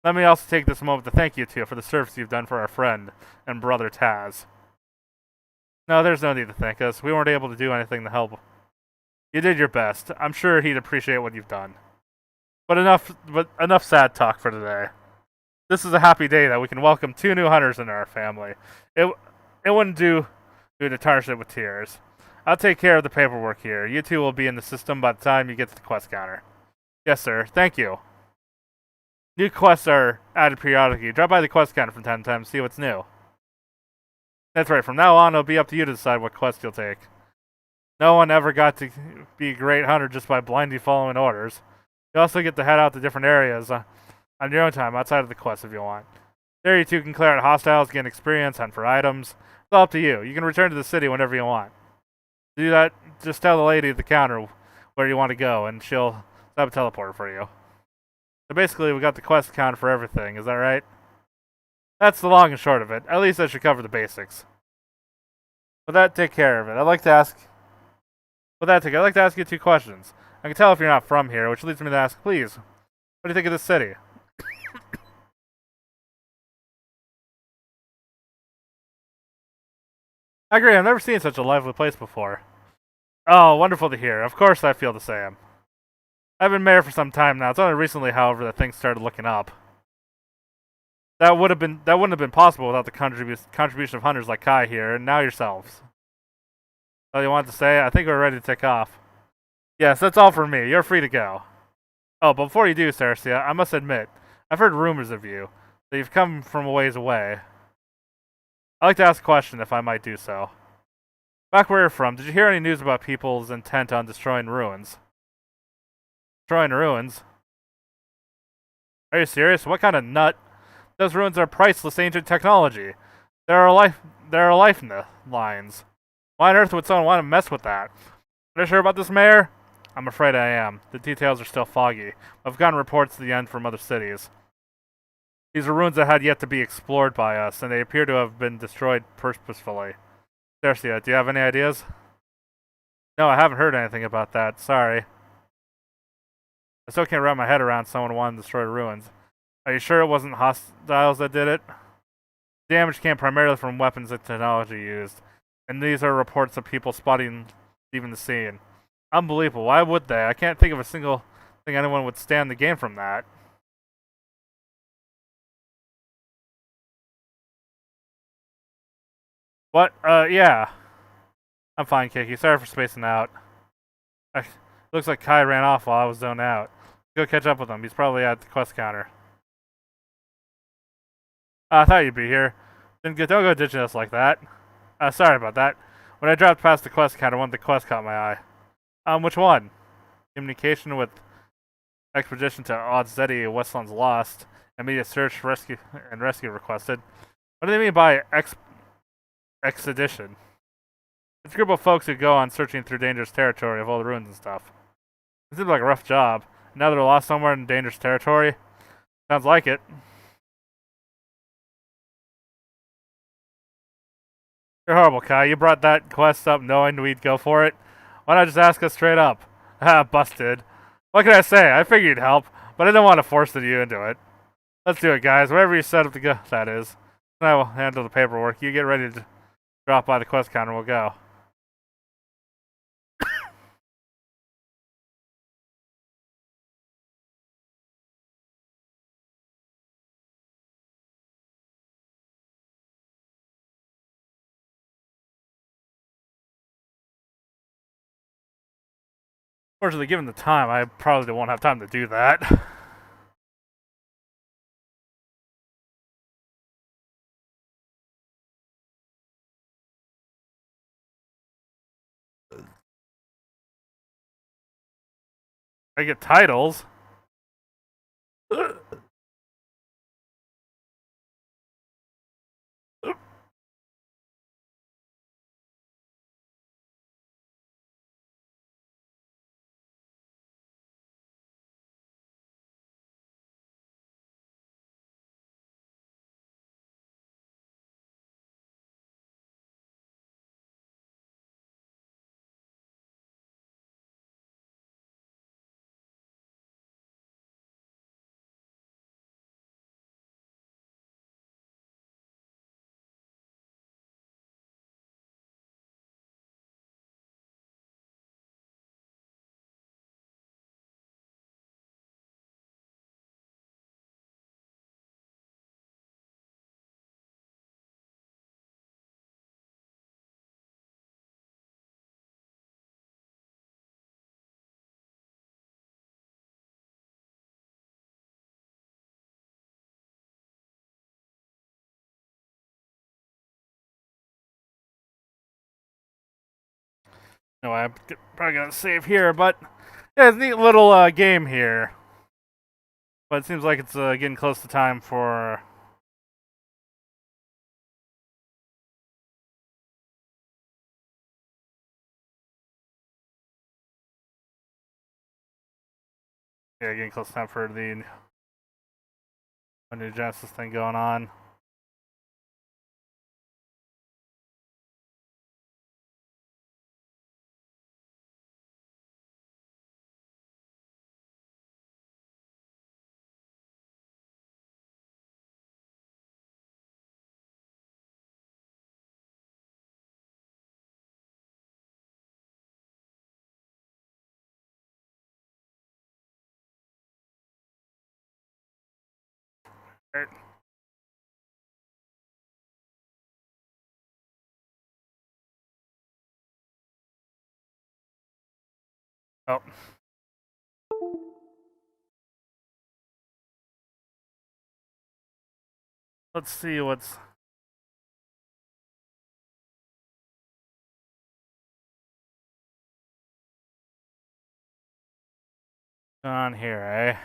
Let me also take this moment to thank you two for the service you've done for our friend and brother Taz. No, there's no need to thank us. We weren't able to do anything to help. You did your best. I'm sure he'd appreciate what you've done. But enough sad talk for today. This is a happy day that we can welcome 2 new hunters into our family. It wouldn't do to tarnish it with tears. I'll take care of the paperwork here. You two will be in the system by the time you get to the quest counter. Yes, sir. Thank you. New quests are added periodically. Drop by the quest counter from time to time to see what's new. That's right. From now on, it'll be up to you to decide what quest you'll take. No one ever got to be a great hunter just by blindly following orders. You also get to head out to different areas on your own time outside of the quest if you want. There you two can clear out hostiles, gain experience, hunt for items. It's all up to you. You can return to the city whenever you want. To do that, just tell the lady at the counter where you want to go, and she'll set up a teleporter for you. So basically, we got the quest counter for everything. Is that right? That's the long and short of it. At least that should cover the basics. With that, take care of it. I'd like to ask you 2 questions. I can tell if you're not from here, which leads me to ask, please, what do you think of this city? I agree, I've never seen such a lively place before. Oh, wonderful to hear. Of course I feel the same. I've been mayor for some time now. It's only recently, however, that things started looking up. That wouldn't have been possible without the contribution of hunters like Kai here, and now yourselves. All you want to say? I think we're ready to take off. Yes, that's all for me. You're free to go. Oh, but before you do, Cersei, I must admit, I've heard rumors of you, that you've come from a ways away. I'd like to ask a question, if I might do so. Back where you're from, did you hear any news about people's intent on destroying ruins? Destroying ruins? Are you serious? What kind of nut? Those ruins are priceless ancient technology. There are life in the lines. Why on earth would someone want to mess with that? Are you sure about this, Mayor? I'm afraid I am. The details are still foggy. I've gotten reports to the end from other cities. These are ruins that had yet to be explored by us, and they appear to have been destroyed purposefully. Cersei, do you have any ideas? No, I haven't heard anything about that. Sorry. I still can't wrap my head around someone wanting to destroy ruins. Are you sure it wasn't hostiles that did it? Damage came primarily from weapons and technology used, and these are reports of people leaving the scene. Unbelievable. Why would they? I can't think of a single thing anyone would stand to gain from that. What? Yeah. I'm fine, Kiki. Sorry for spacing out. Looks like Kai ran off while I was zoned out. Go catch up with him. He's probably at the quest counter. I thought you'd be here. Don't go ditching us like that. Sorry about that. When I dropped past the quest counter, one of the quests caught my eye. Which one? Communication with expedition to Oddseti, Westland's Lost. Immediate search, rescue requested. What do they mean by expedition? It's a group of folks who go on searching through dangerous territory of all the ruins and stuff. It seems like a rough job. Now they're lost somewhere in dangerous territory. Sounds like it. You're horrible, Kai. You brought that quest up knowing we'd go for it. Why not just ask us straight up? Busted. What can I say? I figured you'd help, but I didn't want to force you into it. Let's do it, guys. Whatever you set up to go, that is. I will handle the paperwork. You get ready to drop by the quest counter. We'll go. Fortunately, given the time, I probably won't have time to do that. I get titles. No, I'm probably gonna save here, but yeah, it's a neat little game here. But it seems like it's getting close to time for. Yeah, getting close to time for the new Genesis thing going on. Right. Oh. Let's see what's going on here, eh?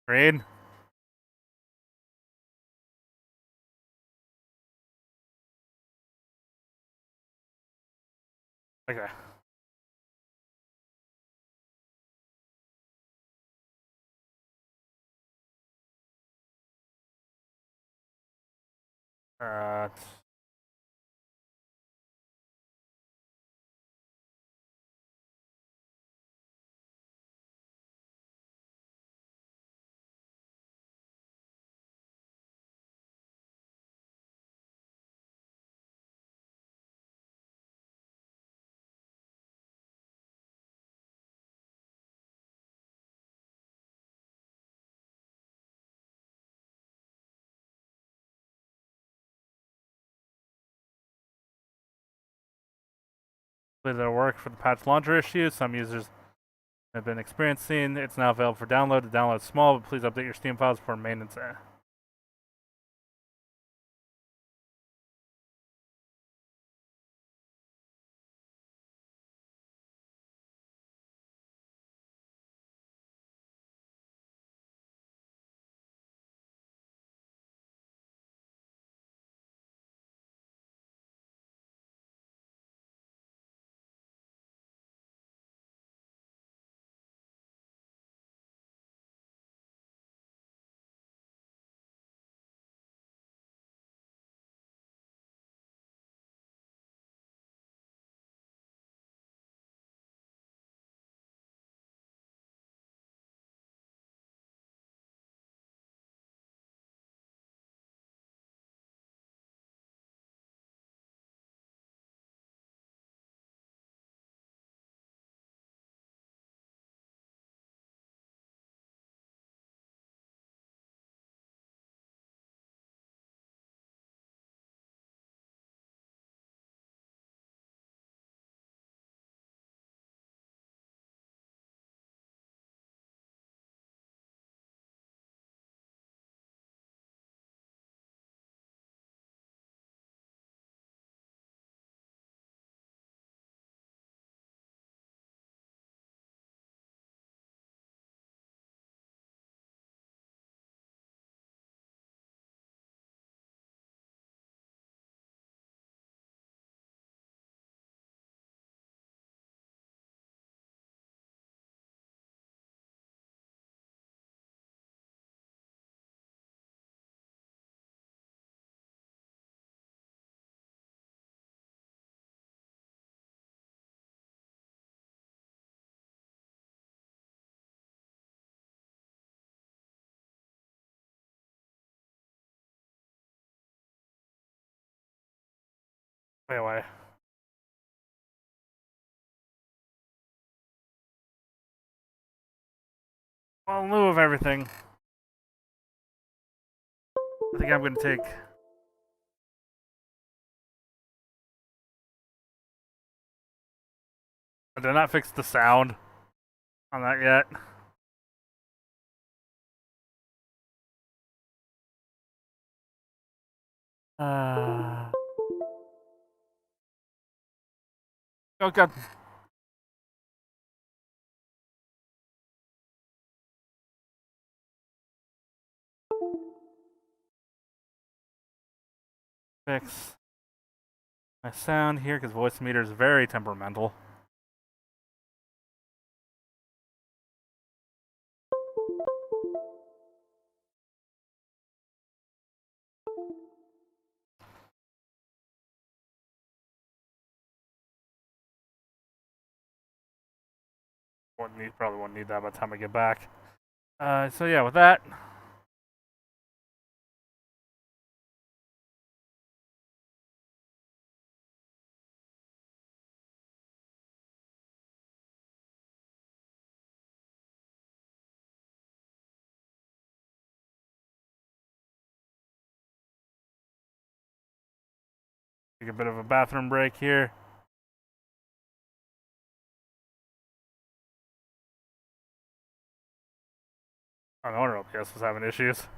Raid? Okay. Alright. Hopefully that'll work for the patch launcher issue. Some users have been experiencing. It's now available for download. The download is small, but please update your Steam files for maintenance. Wait. Well, in lieu of everything, I think I'm going to take. I did not fix the sound on that yet. Uh, Oh god. Fix my sound here because voice meter is very temperamental. Probably won't need that by the time I get back. So yeah, with that, take a bit of a bathroom break here. Oh, no wonder OBS was having issues.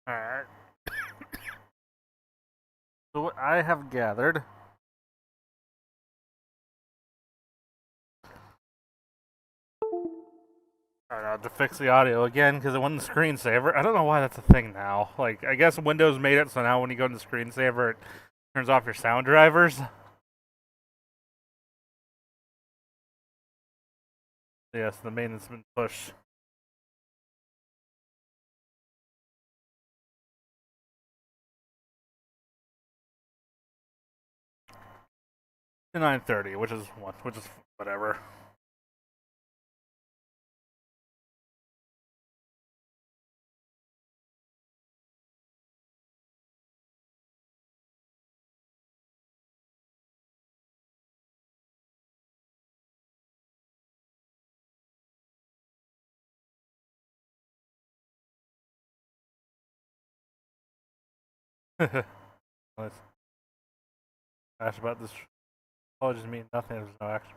Alright. So what I have gathered. I don't know, to fix the audio again because it went in the screensaver. I don't know why that's a thing now. Like, I guess Windows made it so now when you go into the screensaver, it turns off your sound drivers. Yes, the maintenance has been pushed. To 9:30, which is whatever. Let's ask about this. Apologies mean nothing. There's no action.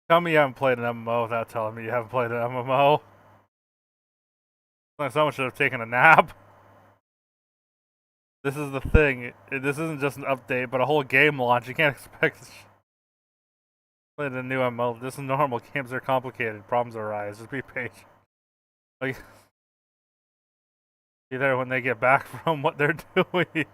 Tell me you haven't played an MMO without telling me you haven't played an MMO. Like someone should have taken a nap. This is the thing. This isn't just an update, but a whole game launch. You can't expect to play a new MMO. This is normal. Games are complicated. Problems arise. Just be patient. Like, be there when they get back from what they're doing.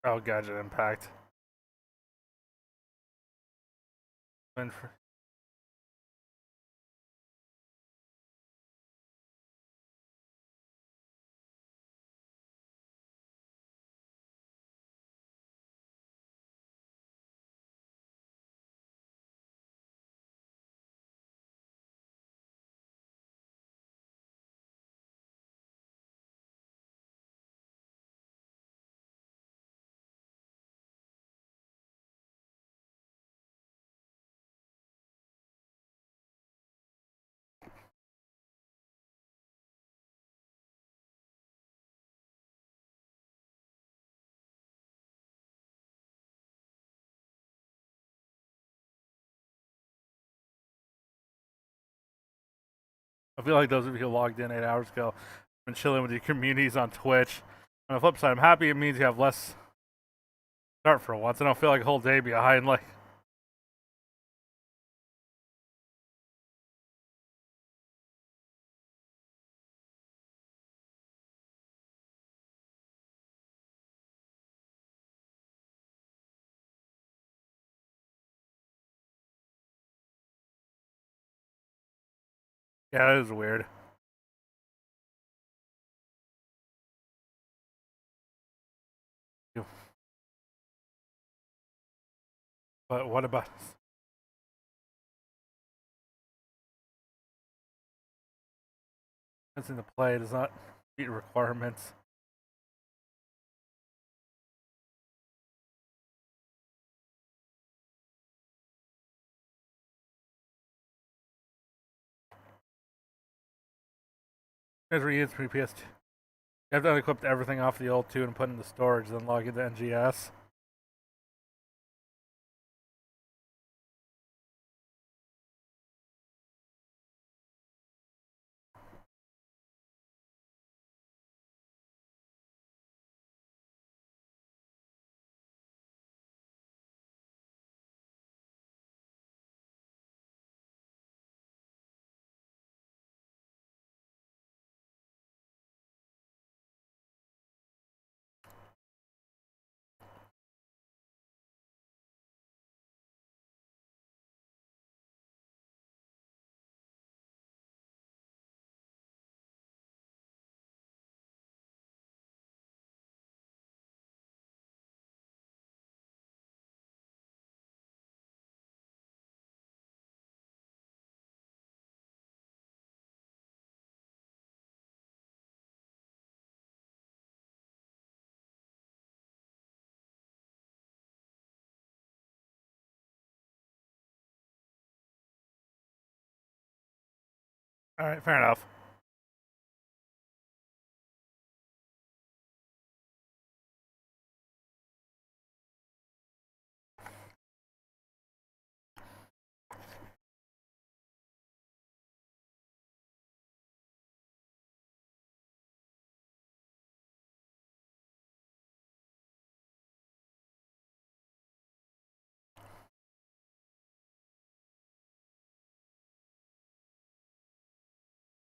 Oh, Gadget Impact. I feel like those of you who logged in 8 hours ago have been chilling with your communities on Twitch. On the flip side, I'm happy it means you have less start for once. I don't feel like a whole day behind. Like, yeah, that is weird. But what about in the play does not meet requirements? Guys, reuse for PS2. You have to unequip everything off the old 2 and put it into storage, then log into NGS. Alright, fair enough.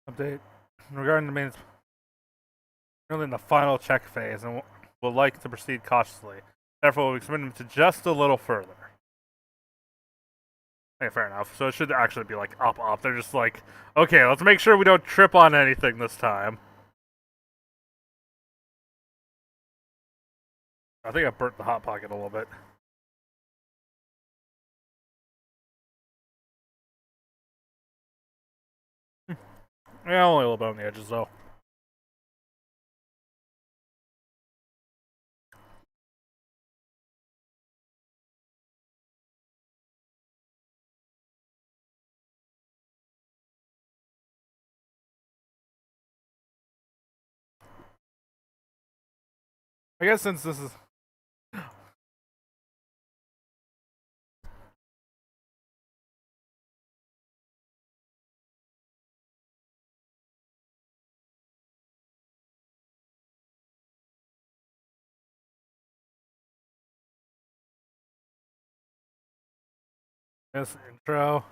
Update. Regarding the main, currently in the final check phase and will like to proceed cautiously. Therefore, we'll extend them to just a little further. Hey, fair enough. So it should actually be like up. They're just like, okay, let's make sure we don't trip on anything this time. I think I burnt the hot pocket a little bit. Yeah, only a little bit on the edges though. I guess since this is this intro.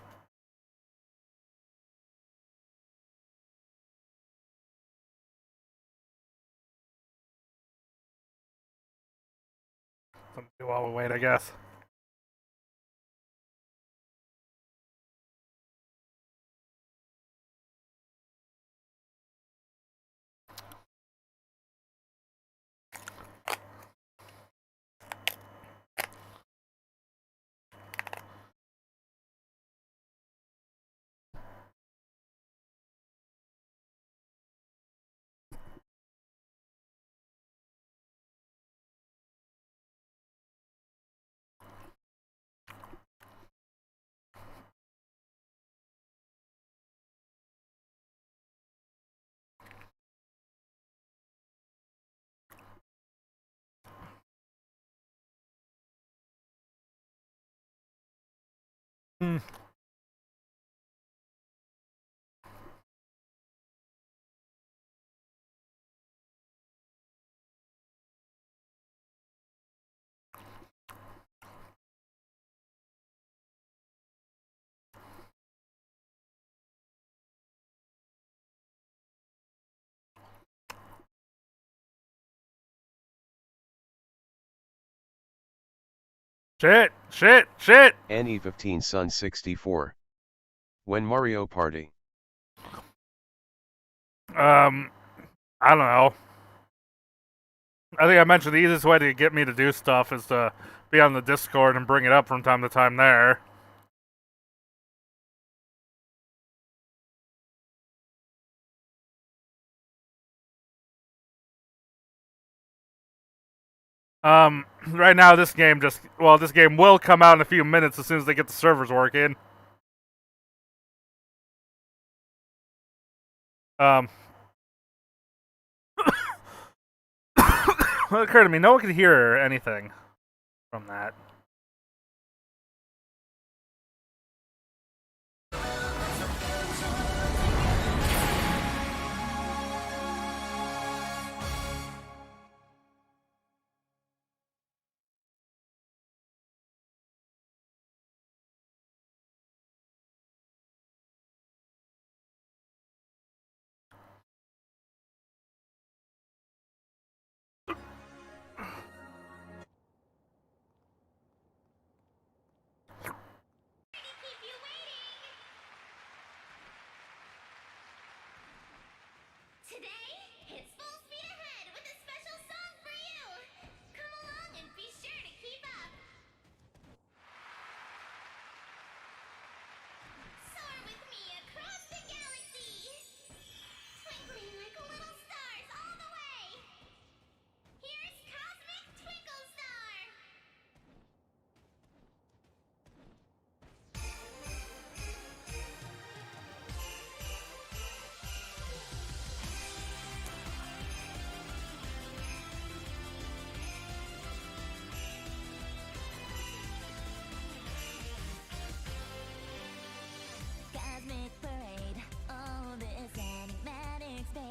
Something to do while we wait, I guess. Hmm. Shit! NE15 Sun 64. When Mario Party? I don't know. I think I mentioned the easiest way to get me to do stuff is to be on the Discord and bring it up from time to time there. Right now this game this game will come out in a few minutes as soon as they get the servers working. It occurred to me, no one could hear anything from that.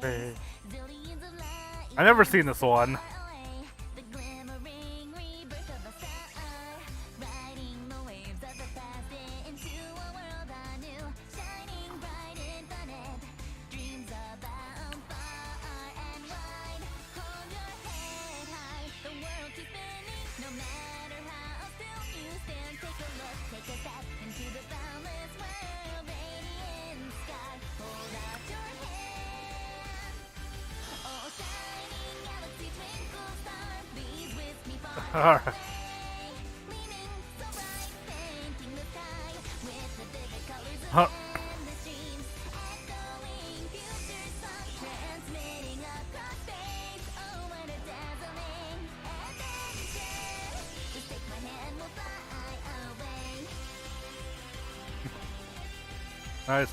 Hey. I never seen this one. Alright. Huh. Nice.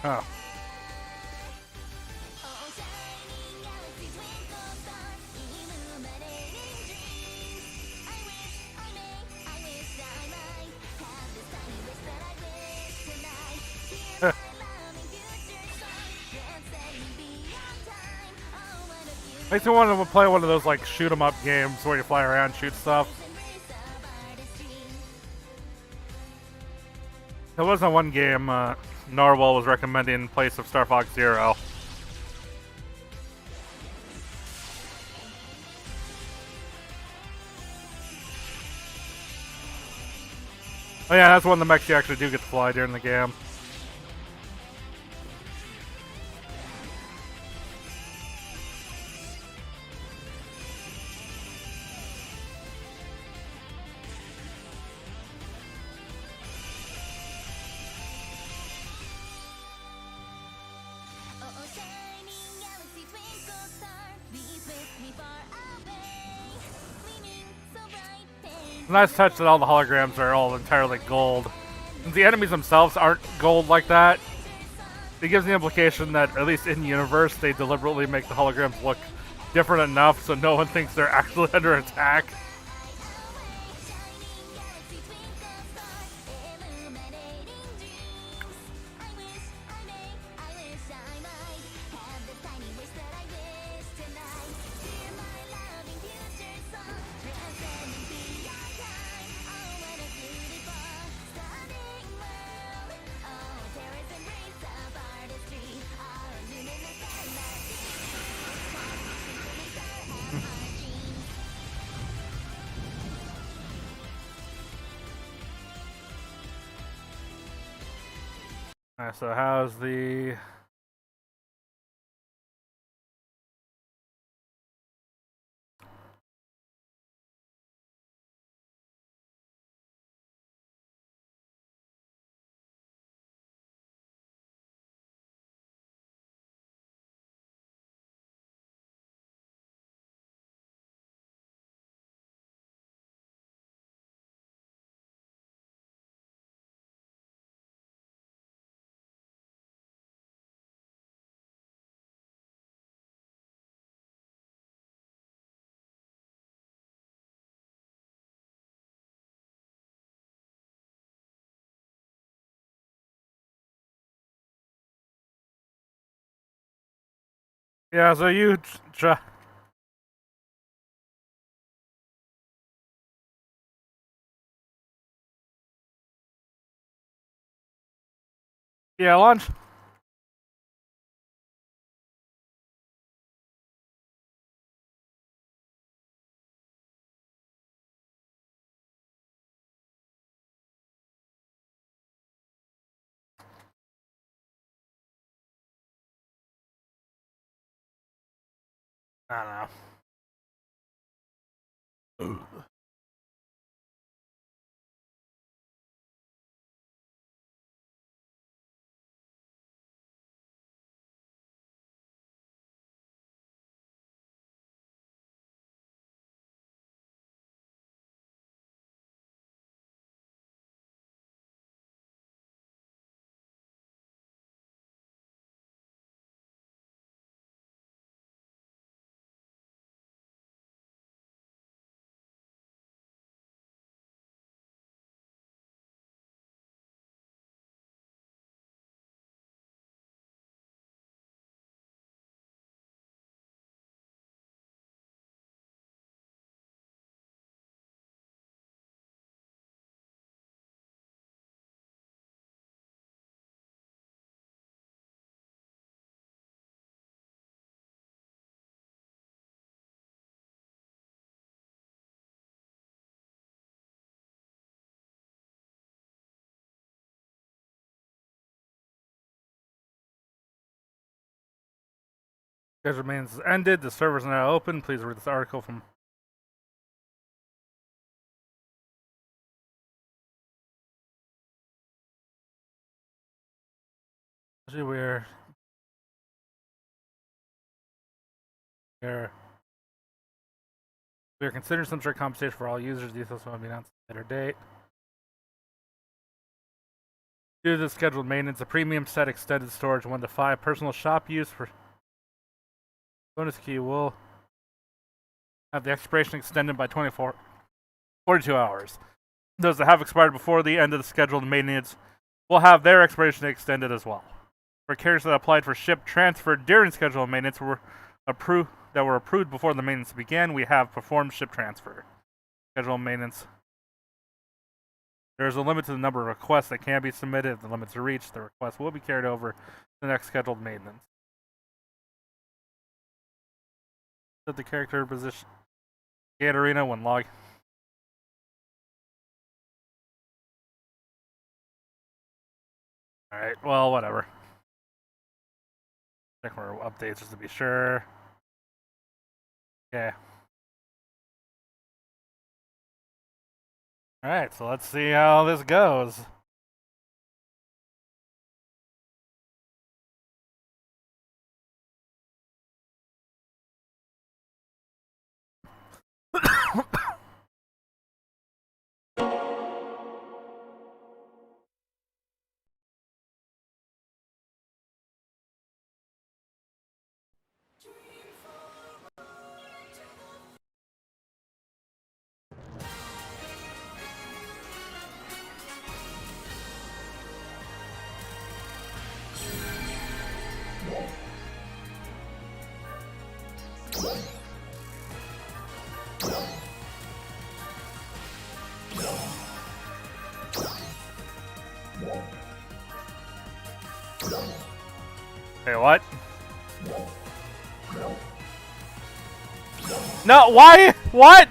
Oh. Makes me want to play one of those like shoot 'em up games where you fly around and shoot stuff. There wasn't one game Narwhal was recommending in place of Star Fox Zero. Oh yeah, that's one of the mechs you actually do get to fly during the game. Nice touch that all the holograms are all entirely gold. Since the enemies themselves aren't gold like that, it gives the implication that, at least in universe, they deliberately make the holograms look different enough so no one thinks they're actually under attack. Alright, so how's the... Yeah, so you try... Yeah, lunch? I don't know. Scheduled maintenance is ended. The servers are now open. Please read this article from. We're considering some sort of compensation for all users. Details will be announced at a later date. Due to the scheduled maintenance, a premium set extended storage 1 to 5 personal shop use for bonus key will have the expiration extended by 42 hours. Those that have expired before the end of the scheduled maintenance will have their expiration extended as well. For carriers that applied for ship transfer during scheduled maintenance were approved before the maintenance began, we have performed ship transfer. Scheduled maintenance. There is a limit to the number of requests that can be submitted. If the limits are reached, the request will be carried over to the next scheduled maintenance. Set the character position. Gate arena when log. Alright, well, whatever. Check more updates just to be sure. Okay. Alright, so let's see how this goes. Hey, what? No, why? What?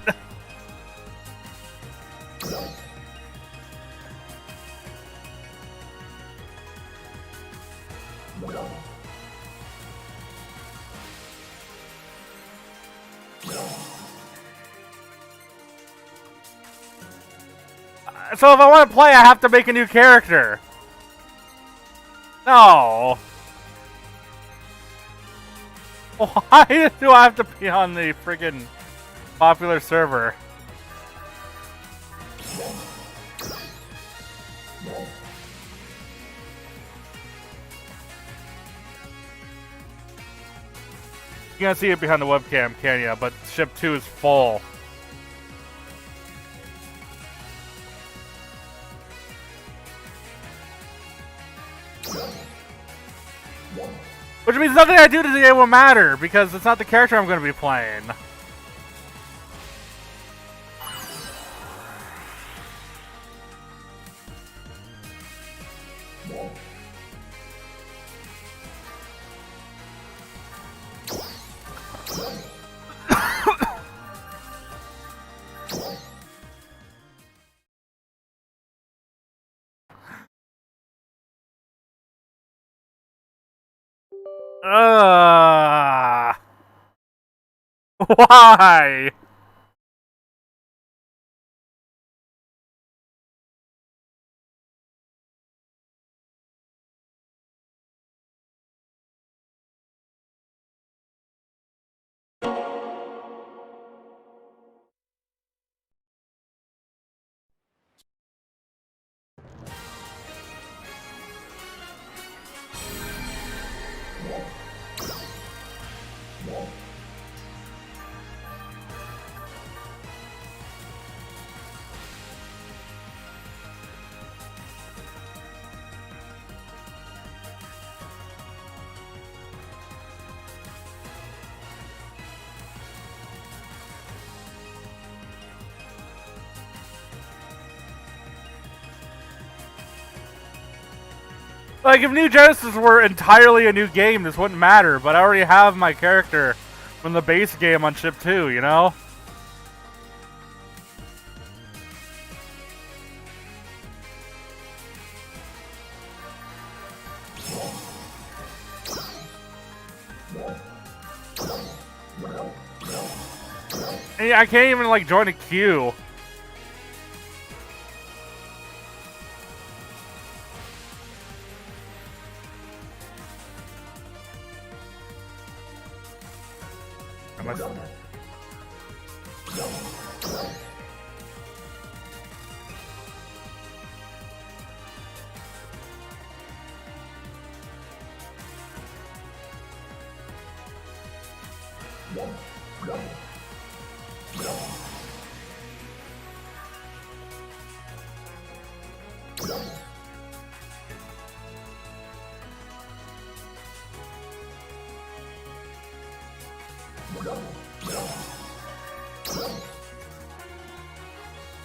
So if I want to play, I have to make a new character. No. Why do I have to be on the friggin' popular server? You can't see it behind the webcam, can ya? But ship 2 is full. Which means nothing I do today will matter, because it's not the character I'm going to be playing. Why? Like, if New Genesis were entirely a new game, this wouldn't matter, but I already have my character from the base game on Ship 2, you know? I can't even, like, join a queue.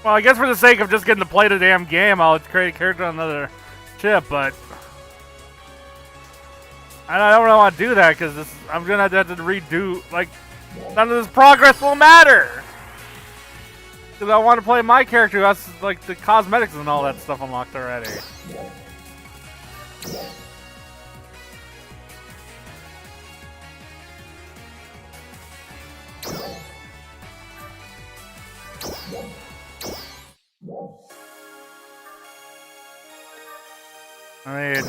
Well, I guess for the sake of just getting to play the damn game, I'll create a character on another chip, but I don't really want to do that because I'm gonna have to redo. Like, none of this progress will matter because I want to play my character who has like the cosmetics and all that stuff unlocked already. I mean,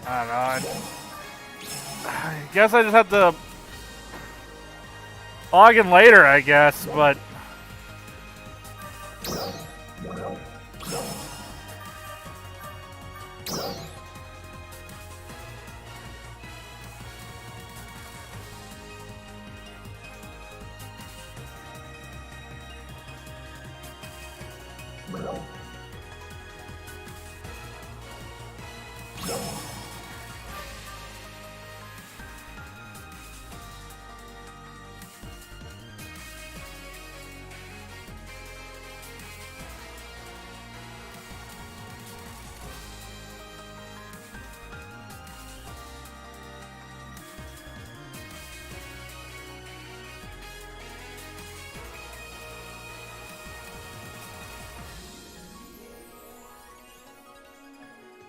I don't know. I guess I just have to log in later, I guess, but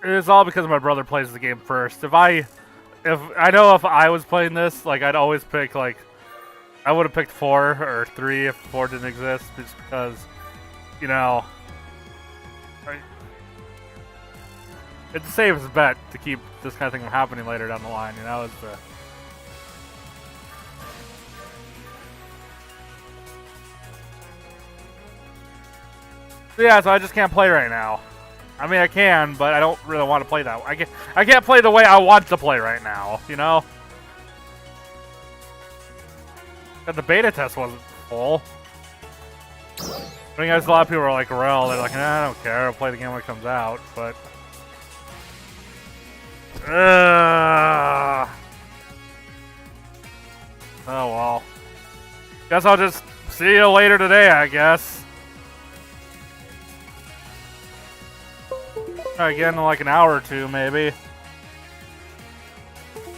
it's all because my brother plays the game first. If I know if I was playing this, like I'd always pick like I would have picked 4 or 3 if 4 didn't exist, just because, you know, it's the safest bet to keep this kind of thing from happening later down the line. You know, it's the yeah. So I just can't play right now. I mean, I can, but I don't really want to play that. I can't play the way I want to play right now, you know? And the beta test wasn't full. I think there's a lot of people are like, "Rel," they're like, nah, I don't care, I'll play the game when it comes out, but oh well. Guess I'll just see you later today, I guess. Again, in like an hour or two, maybe.